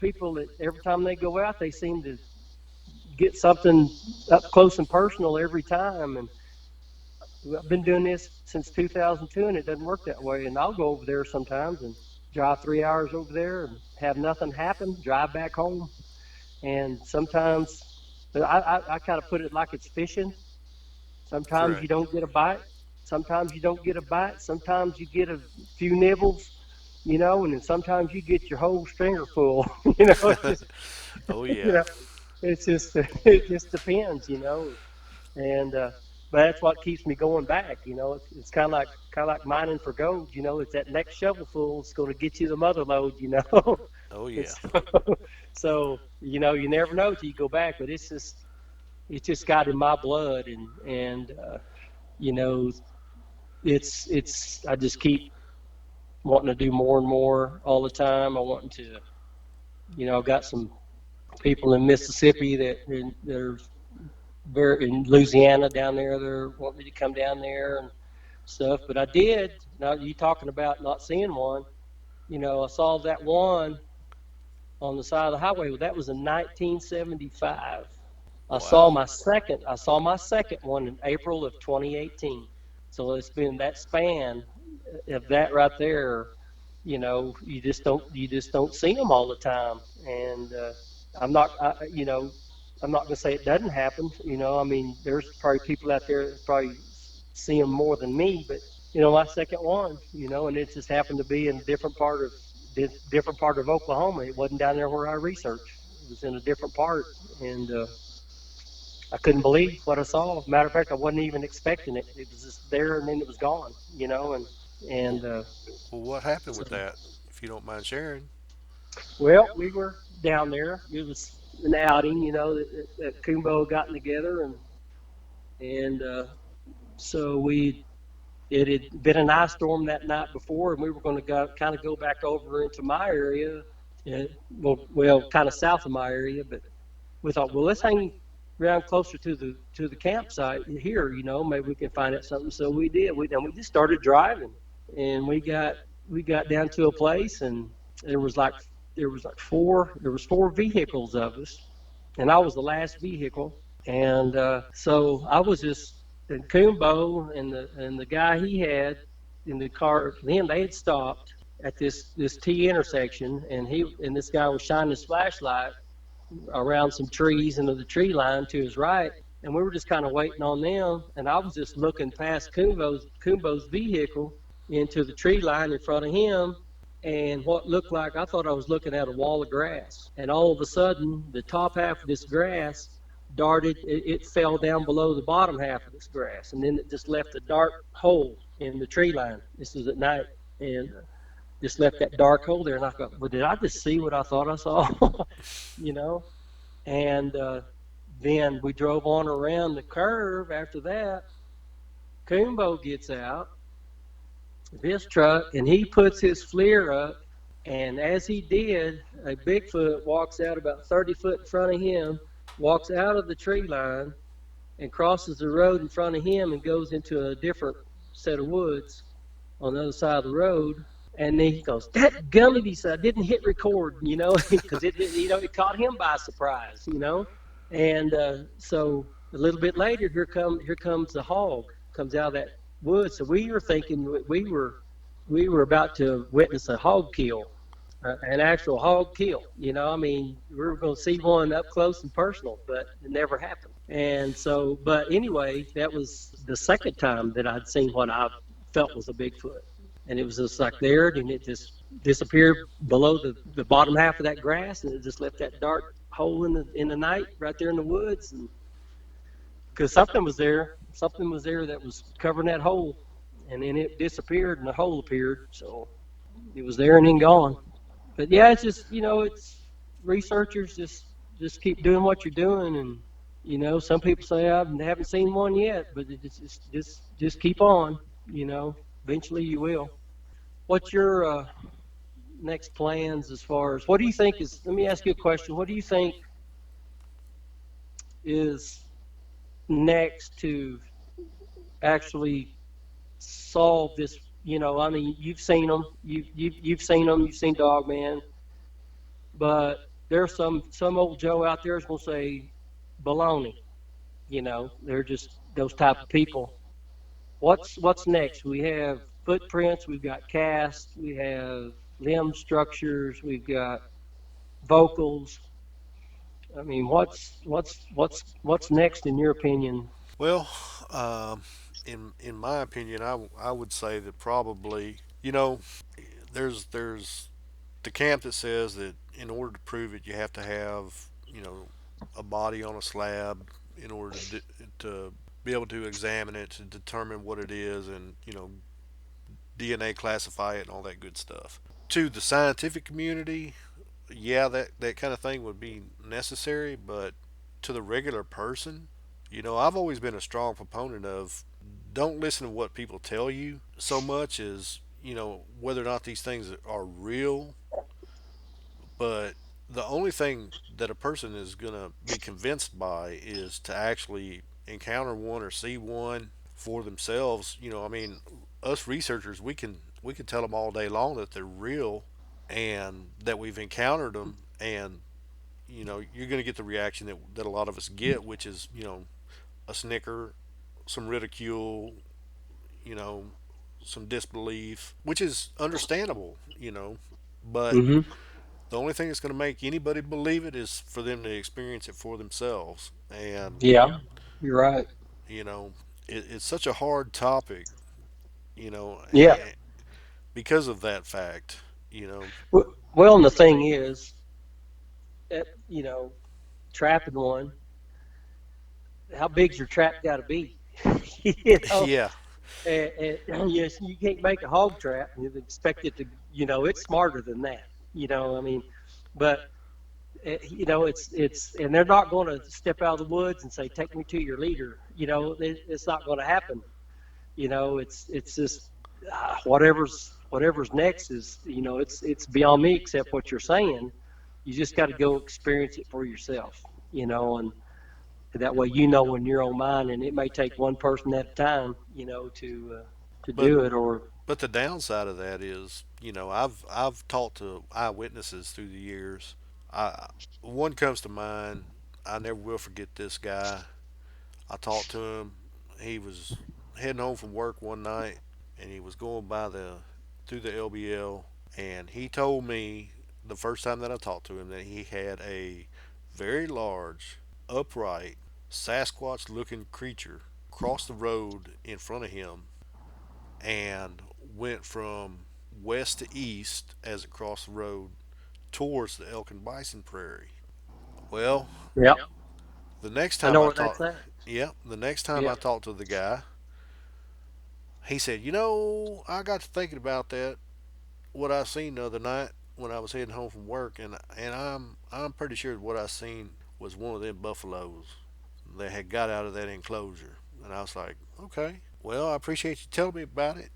people that every time they go out, they seem to get something up close and personal every time. And I've been doing this since 2002, and it doesn't work that way. And I'll go over there sometimes and drive 3 hours over there and have nothing happen, drive back home. And sometimes I kind of put it like it's fishing. Sometimes you Correct. don't get a bite. Sometimes you don't get a bite. Sometimes you get a few nibbles, and then sometimes you get your whole stringer full. It's just, Oh you yeah. know, it's just, it just depends. And but that's what keeps me going back. It's kind of like mining for gold. It's that next shovelful that's going to get you the mother lode. Oh And yeah. so you never know till you go back. But it's just got in my blood, and you know it's I just keep wanting to do more and more all the time. I want to, I've got some people in Mississippi that are very in Louisiana down there. They're wanting me to come down there and stuff. But I did. Now you talking about not seeing one. I saw that one on the side of the highway. Well, that was in 1975. Wow. I saw my second one in April of 2018. So it's been that span of that right there. You just don't see them all the time. And I'm not I, you know I'm not gonna say it doesn't happen. I mean, there's probably people out there that probably see them more than me. But my second one, and it just happened to be in a different part of Oklahoma. It wasn't down there where I researched. It was in a different part, and I couldn't believe what I saw. Matter of fact, I wasn't even expecting it. It was just there, and then it was gone. And Well, well, what happened so with that? If you don't mind sharing. well, we were down there. It was an outing, that Kumbo gotten together, and so it had been an ice storm that night before, and we were going to go back over into my area, kind of south of my area. But we thought, well, let's hang around closer to the campsite here. Maybe we can find out something. So we did. We just started driving, and we got down to a place, and there was like there was four vehicles of us, and I was the last vehicle. And so I was just in Coombo, and the guy he had in the car, then they had stopped at this T intersection, and this guy was shining his flashlight around some trees into the tree line to his right, and we were just kind of waiting on them. And I was just looking past Coombo's vehicle into the tree line in front of him, and what looked like, I thought I was looking at a wall of grass. And all of a sudden, the top half of this grass darted. It fell down below the bottom half of this grass, and then it just left a dark hole in the tree line. This was at night, and just left that dark hole there. And I thought, well, did I just see what I thought I saw? you know and then we drove on around the curve. After that, Coombo gets out of his truck and he puts his FLIR up. And as he did, a Bigfoot walks out about 30 foot in front of him, walks out of the tree line and crosses the road in front of him and goes into a different set of woods on the other side of the road. And then he goes, "That gummit," he said, "I didn't hit record," because it caught him by surprise. And so a little bit later, here comes the hog, comes out of that wood. So we were thinking we were about to witness a hog kill, an actual hog kill. I mean, we were going to see one up close and personal, but it never happened. And so, but anyway, that was the second time that I'd seen what I felt was a Bigfoot, and it was just like there, and it just disappeared below the bottom half of that grass, and it just left that dark hole in the night right there in the woods. And because something was there that was covering that hole, and then it disappeared and the hole appeared. So it was there and then gone. But yeah, it's just it's researchers just keep doing what you're doing. And some people say I haven't seen one yet, but just keep on. Eventually you will. What's your next plans as far as what do you think is? Let me ask you a question. What do you think is next to actually solve this? I mean, you've seen them. You've seen them. You've seen Dogman, but there's some old Joe out there is gonna say baloney. They're just those type of people. What's next? We have footprints. We've got casts. We have limb structures. We've got vocals. I mean, what's next in your opinion? Well, in my opinion, I would say that probably, you know, there's the camp that says that in order to prove it, you have to have, a body on a slab in order to be able to examine it to determine what it is, and DNA classify it and all that good stuff. To the scientific community, yeah, that kind of thing would be necessary, but to the regular person, I've always been a strong proponent of don't listen to what people tell you so much as, whether or not these things are real. But the only thing that a person is going to be convinced by is to actually encounter one or see one for themselves. I mean, us researchers, we can tell them all day long that they're real and that we've encountered them, and you're going to get the reaction that a lot of us get, which is a snicker, some ridicule, you know, some disbelief, which is understandable, but Hmm. the only thing that's going to make anybody believe it is for them to experience it for themselves. And, Yeah, you're right. you know, it's such a hard topic, Yeah. because of that fact, you know. Well, and the thing is, that, trapping one, how big's your trap got to be? you know, Yeah. yes, you can't make a hog trap and expect it to, it's smarter than that. I mean, but and they're not going to step out of the woods and say, "Take me to your leader." It's not going to happen. It's just whatever's next is, it's beyond me except what you're saying. You just got to go experience it for yourself, and that way in your own mind, and it may take one person at a time, to But do it. Or but the downside of that is, I've talked to eyewitnesses through the years. I One comes to mind. I never will forget this guy. I talked to him. He was heading home from work one night, and he was going by the through the LBL, and he told me the first time that I talked to him that he had a very large, upright, Sasquatch-looking creature cross the road in front of him and went from west to east as it crossed the road towards the elk and bison prairie. Well, Yep. the next I time know I where talked, that's at. yeah, the next time I Yeah. talked to the guy, he said, I got to thinking about that, what I seen the other night when I was heading home from work, and I'm pretty sure what I seen was one of them buffaloes that had got out of that enclosure. And I was like, okay, well, I appreciate you telling me about it.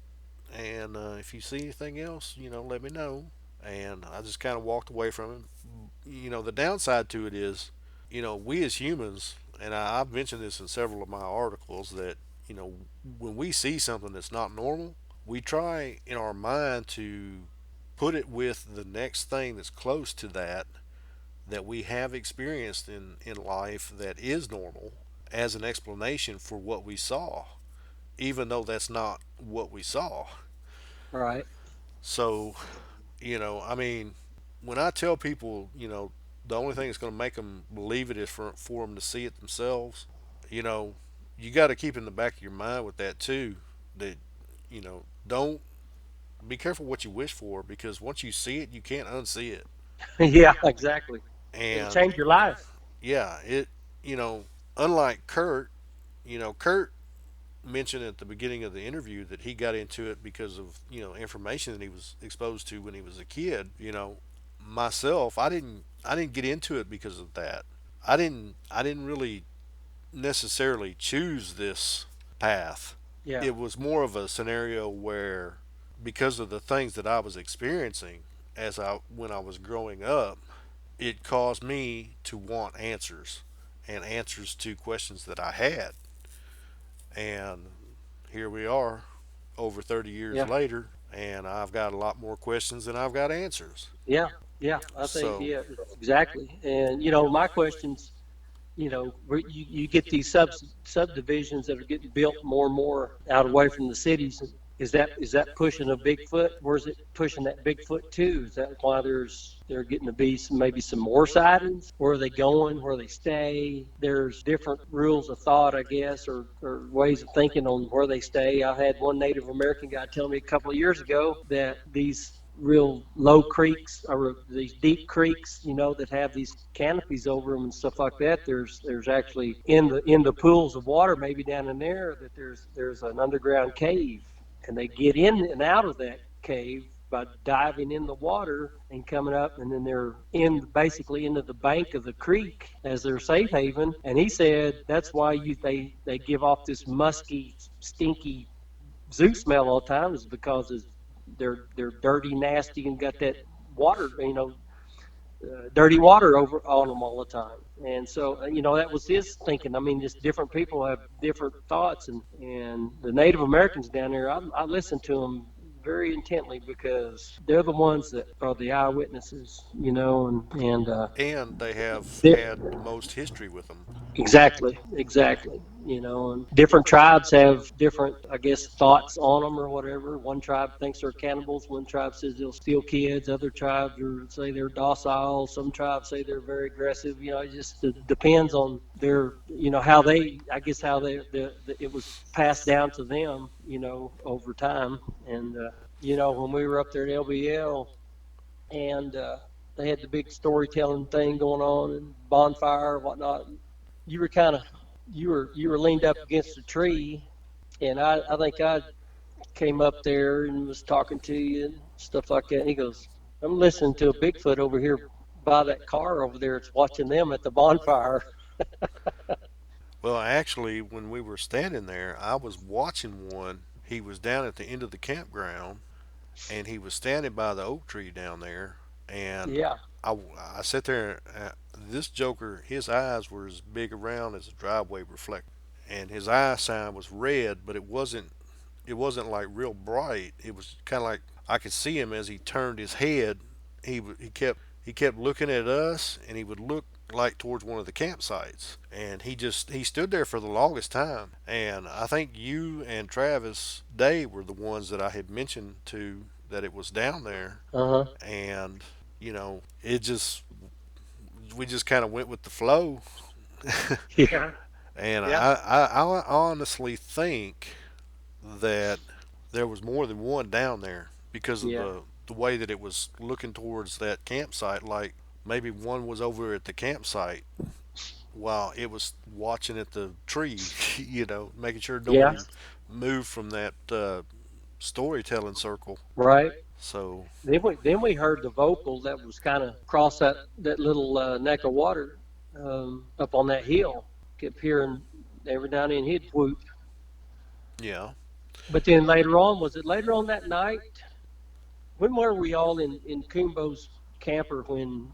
And if you see anything else, let me know. And I just kind of walked away from him. The downside to it is, we as humans, and I've mentioned this in several of my articles, that, when we see something that's not normal, we try in our mind to put it with the next thing that's close to that we have experienced in life that is normal as an explanation for what we saw, even though that's not what we saw. Right. So, I mean, when I tell people, the only thing that's going to make them believe it is for them to see it themselves, you know, you got to keep in the back of your mind with that too, that, don't be careful what you wish for, because once you see it, you can't unsee it. Yeah, exactly. It'll And change your life. yeah, you know, unlike Kurt, Kurt mentioned at the beginning of the interview that he got into it because of information that he was exposed to when he was a kid. Myself, I didn't get into it because of that. I didn't really necessarily choose this path. Yeah. It was more of a scenario where, because of the things that I was experiencing as I when I was growing up, it caused me to want answers, and answers to questions that I had. And here we are, over 30 years Yeah. later, and I've got a lot more questions than I've got answers. Yeah. Yeah. I think, So, yeah, exactly. And, my questions, where you get these subdivisions that are getting built more and more out away from the cities. Is that pushing a Bigfoot? Where's it pushing that Bigfoot to? Is that why there getting to be maybe some more sightings? Where are they going? Where they stay? There's different rules of thought, I guess, or ways of thinking on where they stay. I had one Native American guy tell me a couple of years ago that these real low creeks or these deep creeks, that have these canopies over them and stuff like that. There's actually in the pools of water, maybe down in there, that there's an underground cave, and they get in and out of that cave by diving in the water and coming up, and then they're in basically into the bank of the creek as their safe haven. And he said that's why they give off this musky, stinky zoo smell all the time, is because they're dirty, nasty, and got that water, dirty water over on them all the time. And so, that was his thinking. I mean, just different people have different thoughts, and the Native Americans down there, I listen to them very intently because they're the ones that are the eyewitnesses, and they have they're, had the most history with them. exactly, exactly. And different tribes have different, I guess, thoughts on them or whatever. One tribe thinks they're cannibals. One tribe says they'll steal kids. Other tribes say they're docile. Some tribes say they're very aggressive. It just depends on their, how they, I guess, how it was passed down to them, over time. And, when we were up there at LBL, and they had the big storytelling thing going on and bonfire and whatnot. You were kind of you were leaned up against a tree, and I think I came up there and was talking to you and stuff like that. And he goes, "I'm listening to a Bigfoot over here by that car over there. It's watching them at the bonfire." Well, actually, when we were standing there, I was watching one. He was down at the end of the campground, and he was standing by the oak tree down there. And Yeah, I sat there. This joker, his eyes were as big around as a driveway reflector, and his eye sign was red, but it wasn't like real bright. It was kind of like I could see him as he turned his head. He kept looking at us, and he would look like towards one of the campsites, and he stood there for the longest time. And I think you and Travis Day were the ones that I had mentioned to that it was down there, Uh-huh. and it just we just kind of went with the flow. Yeah. And Yeah. I honestly think that there was more than one down there because of Yeah. the way that it was looking towards that campsite. Like maybe one was over at the campsite while it was watching at the tree, making sure Yeah. nobody moved from that storytelling circle. Right. So, Then we heard the vocal that was kind of across that little neck of water up on that hill. Kept hearing every now and then he'd whoop. yeah. But then later on, was it later on that night? When were we all in Kumbo's camper when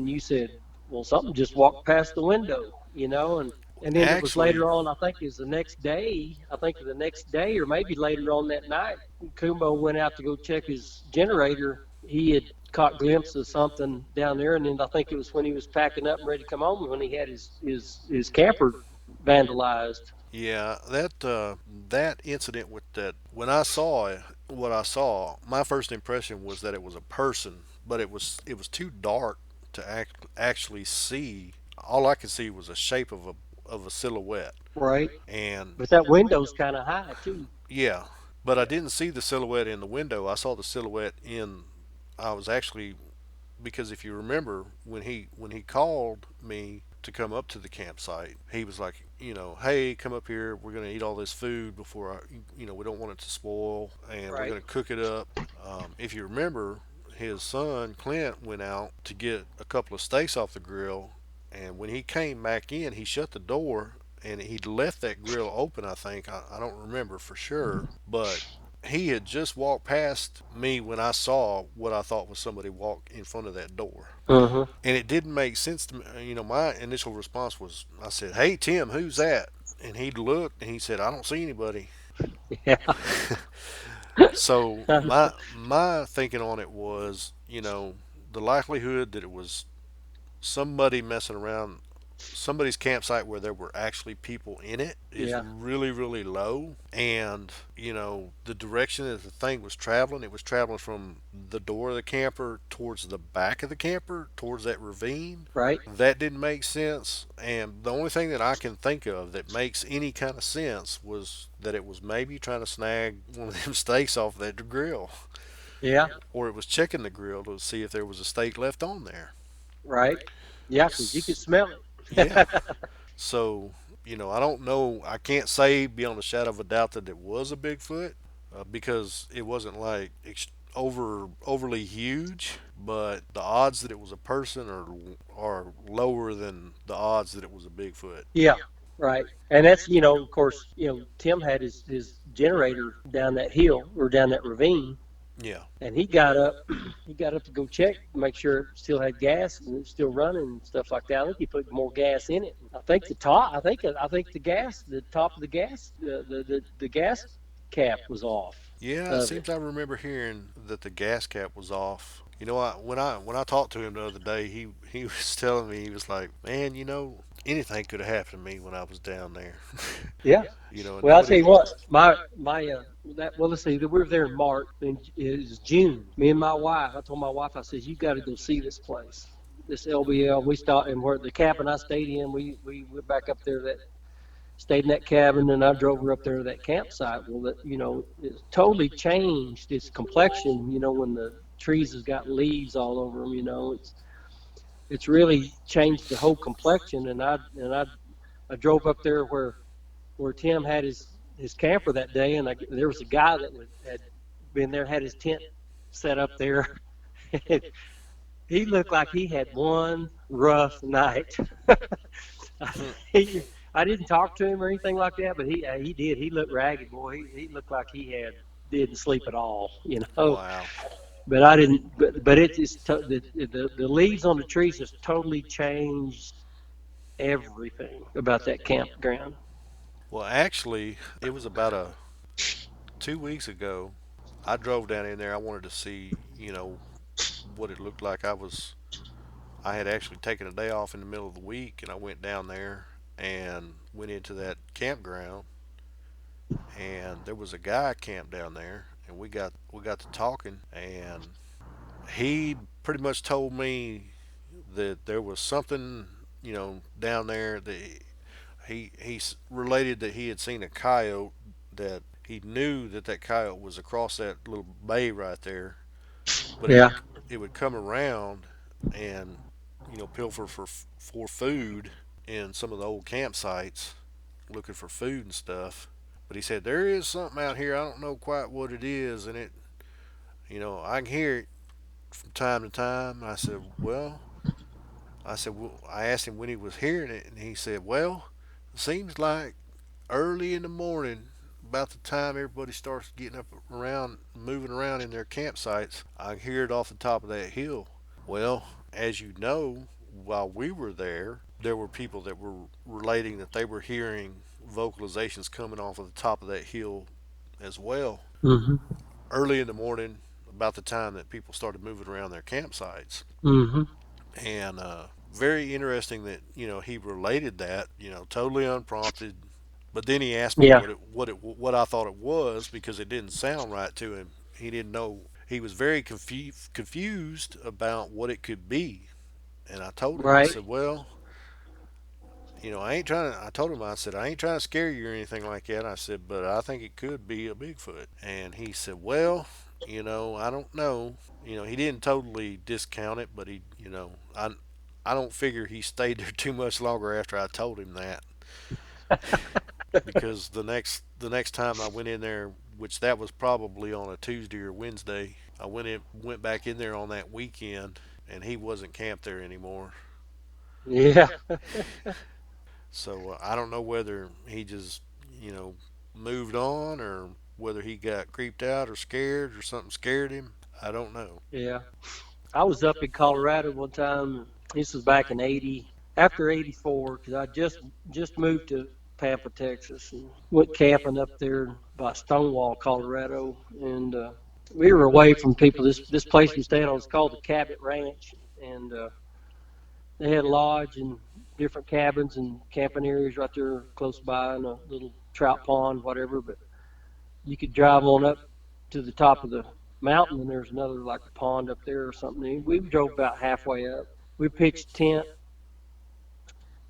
you said, well, something just walked past the window, and then it was Actually, later on. I think it was the next day. I think the next day, or maybe later on that night, Kumbo went out to go check his generator. He had caught glimpse of something down there, and then I think it was when he was packing up and ready to come home when he had his camper vandalized. yeah, that incident with that when I saw it, what I saw, my first impression was that it was a person, but it was too dark to actually see. All I could see was a shape of a silhouette, Right, and but that window's kind of high too. yeah, but I Yeah. didn't see the silhouette in the window. I saw the silhouette in. I was actually because if you remember when he called me to come up to the campsite, he was like, hey, come up here. We're gonna eat all this food before we don't want it to spoil, and we're Right. gonna cook it up. If you remember, his son Clint went out to get a couple of steaks off the grill, and when he came back in, he shut the door and he'd left that grill open. I think I don't remember for sure, but he had just walked past me when I saw what I thought was somebody walk in front of that door. Uh-huh. And it didn't make sense to me. My initial response was, I said, "Hey, Tim, who's that?" And he looked and he said, "I don't see anybody." Yeah. So my thinking on it was, the likelihood that it was somebody messing around somebody's campsite where there were actually people in it is Yeah. really, really low. And, the direction that the thing was traveling, it was traveling from the door of the camper towards the back of the camper, towards that ravine. Right. That didn't make sense. And the only thing that I can think of that makes any kind of sense was that it was maybe trying to snag one of them steaks off that grill. Yeah. Or it was checking the grill to see if there was a steak left on there. Right. Yeah, because you could smell Yeah. it. So, I don't know. I can't say beyond a shadow of a doubt that it was a Bigfoot because it wasn't like overly huge. But the odds that it was a person are lower than the odds that it was a Bigfoot. Yeah. Right. And that's, of course, Tim had his generator down that hill or down that ravine, Yeah. and he got up. He got up to go check, make sure it still had gas and it was still running and stuff like that. I think he put more gas in it. I think the top. I think the top of the gas, the gas cap was off Yeah, it of it. seems I remember hearing that the gas cap was off. When I talked to him the other day, he was telling me he was like, man, anything could have happened to me when I was down there. Yeah. And Well, I'll tell nobody. you what, my that well, let's see, we were there in March, and it's June. Me and my wife, I told my wife, I said, you got to go see this place, this LBL. We stopped, and where the cabin I stayed in, we went back up there that stayed in that cabin, and I drove her up there to that campsite. Well, it totally changed its complexion. When the trees has got leaves all over them, it's really changed the whole complexion. And I drove up there where Tim had his camper that day, and there was a guy that had been there, had his tent set up there. He looked like he had one rough night. he, I didn't talk to him or anything like that, but he did. He looked ragged, boy. He looked like he didn't sleep at all. Wow. But I didn't. But the leaves on the trees has totally changed everything about that campground. Well, actually, it was about 2 weeks ago. I drove down in there. I wanted to see, what it looked like. I had actually taken a day off in the middle of the week, and I went down there and went into that campground, and there was a guy camped down there, and we got to talking, and he pretty much told me that there was something, down there that he related that he had seen a coyote, that he knew that that coyote was across that little bay right there, but Yeah. it would come around and pilfer for food in some of the old campsites, looking for food and stuff. But he said there is something out here. I don't know quite what it is, and I can hear it from time to time. Well, I asked him when he was hearing it, and he said, well, it seems like early in the morning, about the time everybody starts getting up around, moving around in their campsites, I hear it off the top of that hill. Well, as you know, while we were there were people that were relating that they were hearing vocalizations coming off of the top of that hill as well, Mhm. early in the morning, about the time that people started moving around their campsites. Mhm. And very interesting that he related that, totally unprompted. But then he asked me Yeah. what I thought it was, because it didn't sound right to him. He didn't know. He was very confused about what it could be. And I told him, I Right. said, well, I ain't trying to. I told him, I said, I ain't trying to scare you or anything like that. I said, but I think it could be a Bigfoot. And he said, well, I don't know. He didn't totally discount it, but I don't figure he stayed there too much longer after I told him that, because the next time I went in there, which that was probably on a Tuesday or Wednesday, I went back in there on that weekend, and he wasn't camped there anymore. Yeah. So I don't know whether he just moved on, or whether he got creeped out or scared, or something scared him. I don't know. Yeah. I was up in Colorado one time. This was back in '80, after '84, because I just moved to Pampa, Texas, and went camping up there by Stonewall, Colorado, and we were away from people. This place we stayed on was called the Cabot Ranch, and they had a lodge and different cabins and camping areas right there close by, and a little trout pond, whatever. But you could drive on up to the top of the mountain, and there's another like a pond up there or something. We drove about halfway up. We pitched a tent,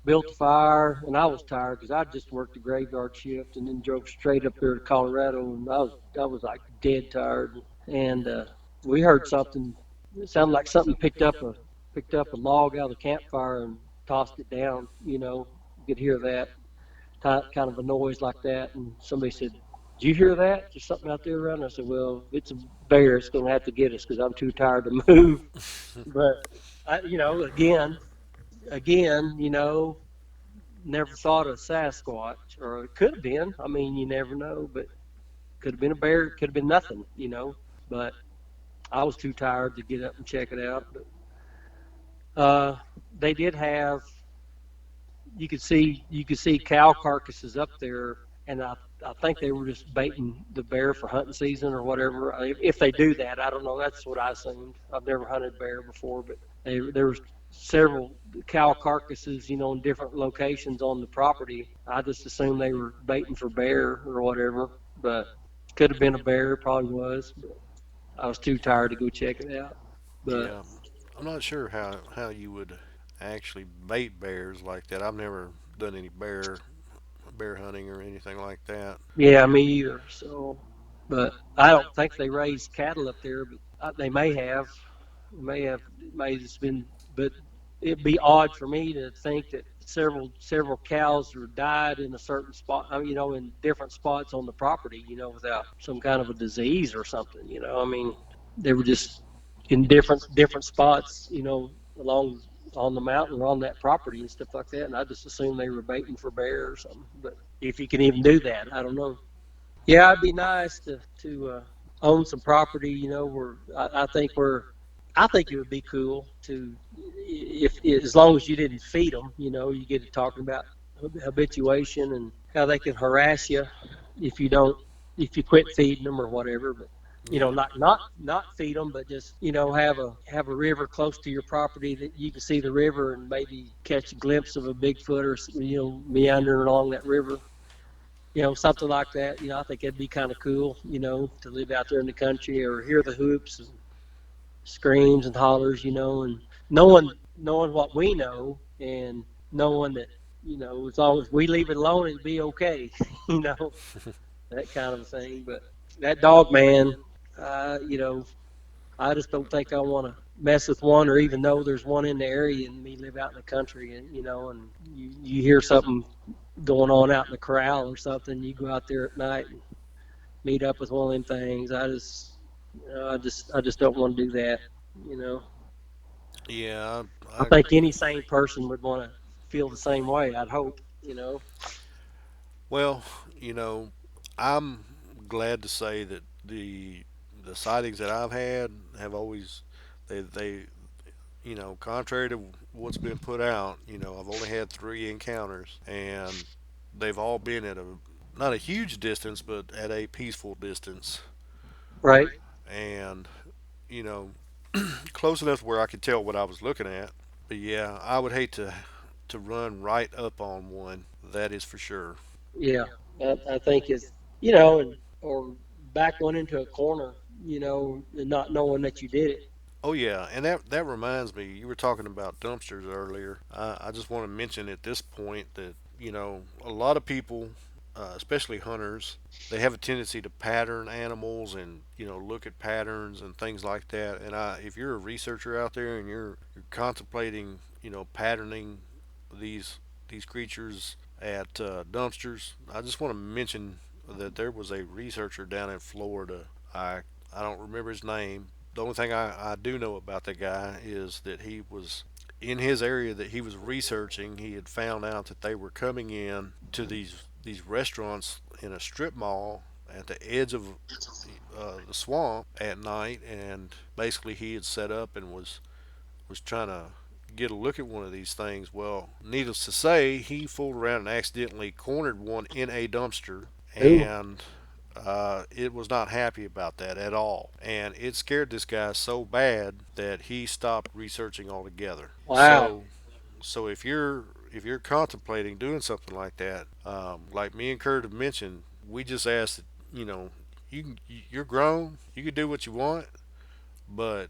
built a fire, and I was tired because I just worked a graveyard shift and then drove straight up there to Colorado, and I was like dead tired. And we heard something. It sounded like something picked up a log out of the campfire and tossed it down. You could hear that kind of a noise like that, and somebody said, "Did you hear that? There's something out there around." I said, "Well, if it's a bear, it's going to have to get us because I'm too tired to move." But again, never thought of Sasquatch, or it could have been. I mean, you never know, but could have been a bear, could have been nothing. But I was too tired to get up and check it out. But they did have, you could see cow carcasses up there, and I think they were just baiting the bear for hunting season or whatever. If they do that, I don't know. That's what I assumed. I've never hunted bear before, but there was several cow carcasses, in different locations on the property. I just assumed they were baiting for bear or whatever, but could have been a bear, probably was. But I was too tired to go check it out. But Yeah, I'm not sure how you would actually bait bears like that. I've never done any bear hunting or anything like that. yeah, me either. So, but I don't think they raise cattle up there, but they may have just been, but it'd be odd for me to think that several cows were died in a certain spot, in different spots on the property, without some kind of a disease or something. I mean, they were just in different spots, along on the mountain or on that property and stuff like that. And I just assumed they were baiting for bear or something. But if you can even do that, I don't know. Yeah, it'd be nice to own some property, where I think it would be cool to, if as long as you didn't feed them, you get to talking about habituation and how they can harass you if you don't, if you quit feeding them or whatever. You know, Yeah. not feed them, but just, you know, have a river close to your property that you can see the river and maybe catch a glimpse of a Bigfoot or, you know, meandering along that river. You know, something like that. You know, I think that'd be kind of cool. You know, to live out there in the country or hear the whoops and screams and hollers. You know, and knowing what we know and knowing that, you know, as long as we leave it alone, it'd be okay. You know, that kind of a thing. But that dog man, you know, I just don't think I want to mess with one or even know there's one in the area and me live out in the country and, you know, and you hear something going on out in the corral or something, you go out there at night and meet up with one of them things. You know, I just don't want to do that. You know, Yeah, I think any sane person would want to feel the same way. I'd hope. You know, well, you know, I'm glad to say that the sightings that I've had have always they you know, contrary to what's been put out, you know, I've only had 3 encounters, and they've all been at a not a huge distance, but at a peaceful distance, right? and you know, close enough where I could tell what I was looking at. But yeah, I would hate to run right up on one. That is for sure. Yeah, I think it's, you know, and or back one into a corner. You know, and not knowing that you did it. Oh yeah, and that reminds me. You were talking about dumpsters earlier. I just want to mention at this point that you know a lot of people, especially hunters, they have a tendency to pattern animals and you know look at patterns and things like that. And if you're a researcher out there and you're contemplating you know patterning these these creatures at dumpsters, I just want to mention that there was a researcher down in Florida. I don't remember his name. The only thing I do know about that guy is that he was in his area that he was researching. He had found out that they were coming in to these restaurants in a strip mall at the edge of the swamp at night, and basically he had set up and was trying to get a look at one of these things. Well, needless to say, he fooled around and accidentally cornered one in a dumpster, Ooh, and it was not happy about that at all. And it scared this guy so bad that he stopped researching altogether. wow. So if you're contemplating doing something like that, like me and Kurt have mentioned, we just ask that you know you're grown, you can do what you want, but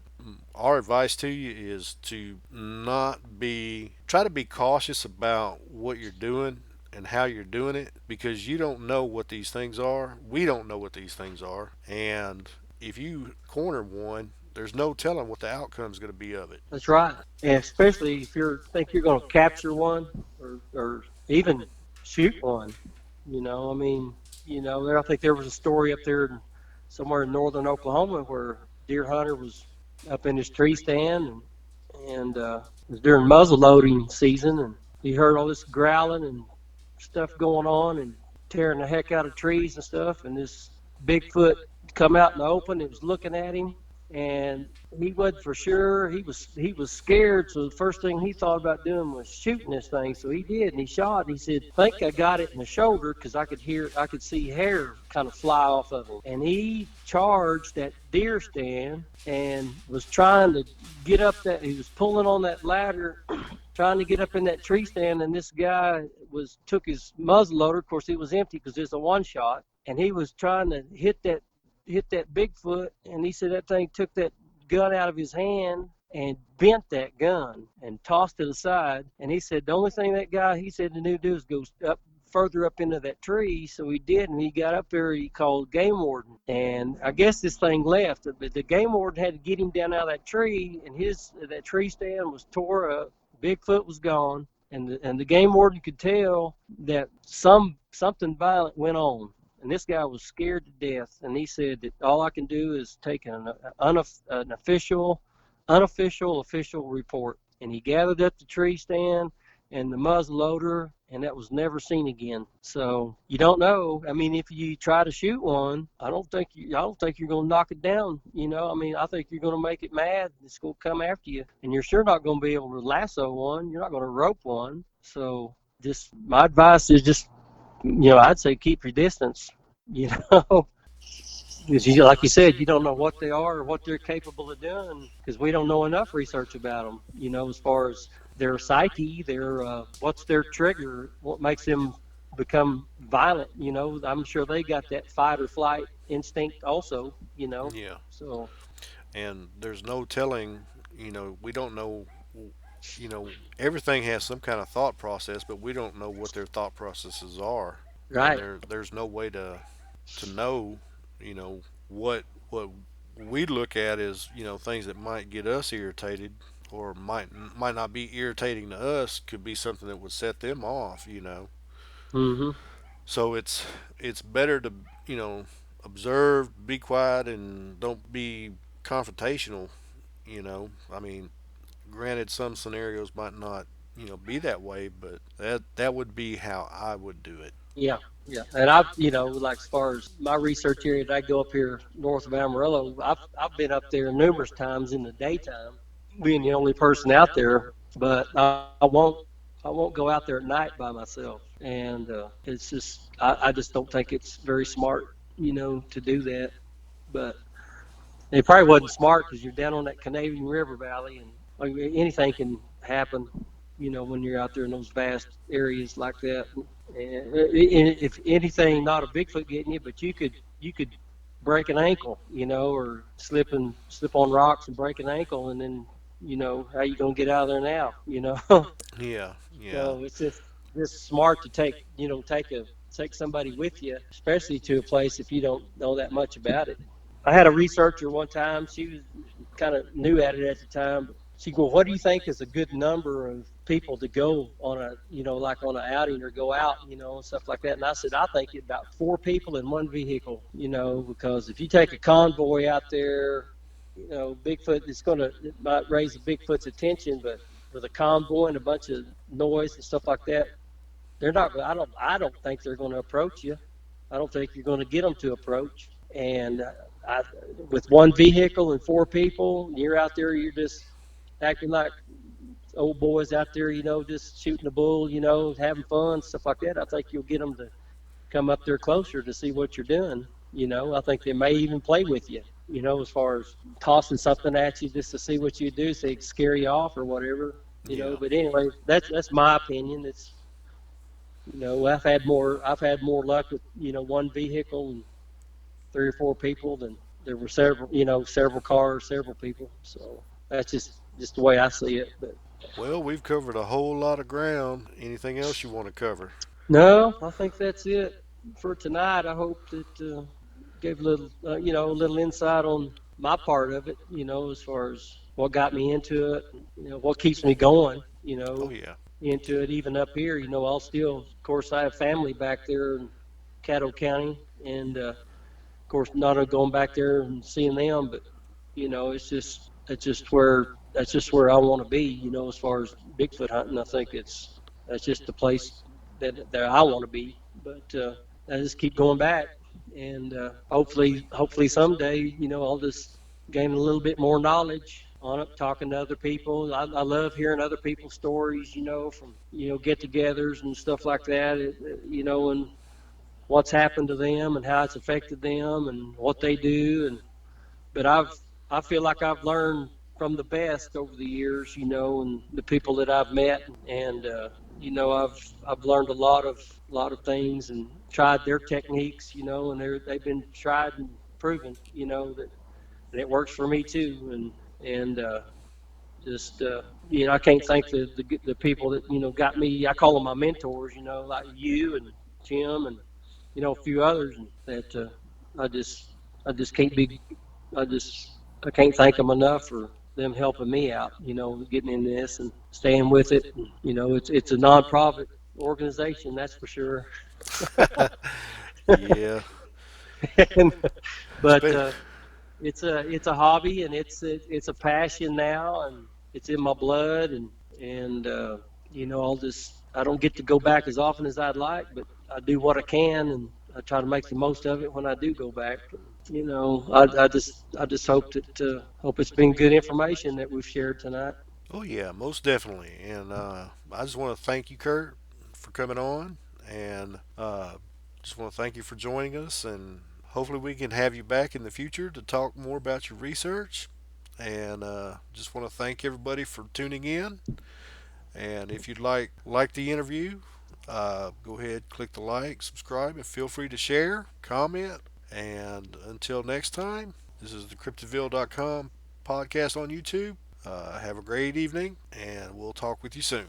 our advice to you is to not be try to be cautious about what you're doing and how you're doing it because you don't know what these things are. We don't know what these things are. And if you corner one, there's no telling what the outcome is going to be of it. That's right. And especially if you think you're going to capture one or even shoot one. You know, I mean, you know, I think there was a story up there somewhere in northern Oklahoma where deer hunter was up in his tree stand and it was during muzzle loading season and he heard all this growling and stuff going on and tearing the heck out of trees and stuff and this Bigfoot come out in the open. It was looking at him and he wasn't for sure. He was scared, so the first thing he thought about doing was shooting this thing. So he did, and he shot. And he said, "I think I got it in the shoulder because I could see hair kind of fly off of him." And he charged that deer stand and was trying to get up that. He was pulling on that ladder, trying to get up in that tree stand. And this guy took his muzzle loader. Of course, it was empty because it's a one shot, and he was trying to hit that Bigfoot, and he said that thing took that gun out of his hand and bent that gun and tossed it aside. And he said the only thing that guy, he said, to do is go up further up into that tree. So he did, and he got up there. He called game warden, and I guess this thing left. But the game warden had to get him down out of that tree, and that tree stand was tore up. Bigfoot was gone, and the game warden could tell that something violent went on. And this guy was scared to death, and he said that all I can do is take an official report. And he gathered up the tree stand and the muzzle loader, and that was never seen again. So you don't know. I mean, if you try to shoot one, I don't think you're going to knock it down. You know, I mean, I think you're going to make it mad. It's going to come after you, and you're sure not going to be able to lasso one. You're not going to rope one. So just my advice is just, you know, I'd say keep your distance, you know. because like you said, you don't know what they are or what they're capable of doing because we don't know enough research about them. As far as their psyche, their what's their trigger, what makes them become violent. I'm sure they got that fight or flight instinct also. Yeah, So and there's no telling. We don't know. You know, everything has some kind of thought process, but we don't know what their thought processes are, and right. there's no way to know. You know what we look at is things that might get us irritated or might not be irritating to us could be something that would set them off. Hmm. So it's better to observe, be quiet, and don't be confrontational. I mean, granted, some scenarios might not be that way, but that would be how I would do it. Yeah, yeah. And I've, like as far as my research area, that I go up here north of Amarillo. I've been up there numerous times in the daytime, being the only person out there. But I won't go out there at night by myself. And it's just I just don't think it's very smart, to do that. But it probably wasn't smart because you're down on that Canadian River Valley, and anything can happen. When you're out there in those vast areas like that. And if anything, not a Bigfoot getting you, but you could break an ankle, or slip on rocks and break an ankle, and then how you gonna get out of there now. Yeah, yeah, So it's just smart to take somebody with you, especially to a place if you don't know that much about it. I had a researcher one time. She was kind of new at it at the time. But she go, "What do you think is a good number of people to go on a, like on an outing or go out, and stuff like that?" And I said, "I think it's about 4 people in one vehicle, because if you take a convoy out there, Bigfoot, it might raise a Bigfoot's attention, but with a convoy and a bunch of noise and stuff like that, they're not. I don't think they're going to approach you. I don't think you're going to get them to approach. And I, with one vehicle and 4 people, you're out there. You're just acting like old boys out there, just shooting the bull, having fun, stuff like that. I think you'll get them to come up there closer to see what you're doing. I think they may even play with you. As far as tossing something at you just to see what you do, so they scare you off or whatever. yeah. But anyway, that's my opinion. It's I've had more luck with one vehicle and 3 or 4 people than there were several cars, several people. So that's just the way I see it. But Well, we've covered a whole lot of ground. Anything else you want to cover? no, I think that's it for tonight. I hope that gave a little insight on my part of it. As far as what got me into it, what keeps me going. Oh yeah, Into it even up here. I'll still, of course, I have family back there in Caddo County, and of course, not going back there and seeing them, but that's just where I want to be. As far as Bigfoot hunting, I think that's just the place that I want to be. But I just keep going back, and hopefully someday, I'll just gain a little bit more knowledge on it, talking to other people. I love hearing other people's stories, from get-togethers and stuff like that. And what's happened to them and how it's affected them and what they do. But I feel like I've learned from the best over the years, and the people that I've met, and I've learned a lot of things and tried their techniques, and they've been tried and proven, that and it works for me too. And just I can't thank the people that got me. I call them my mentors, like you and Jim and a few others, and that I just I just can't be I can't thank them enough for them helping me out, getting in this and staying with it. And, it's a non-profit organization, that's for sure. yeah. and, but Spe- it's a hobby, and it's a passion now, and it's in my blood, and I don't get to go back as often as I'd like, but I do what I can, and I try to make the most of it when I do go back. I just hope it's been good information that we've shared tonight. oh yeah, most definitely. And I just want to thank you, Kurt, for coming on, and just want to thank you for joining us, and Hopefully, we can have you back in the future to talk more about your research. And just want to thank everybody for tuning in. And if you'd like the interview, go ahead, click the like, subscribe, and feel free to share, comment. And until next time, this is the Cryptidville.com podcast on YouTube. Have a great evening, and we'll talk with you soon.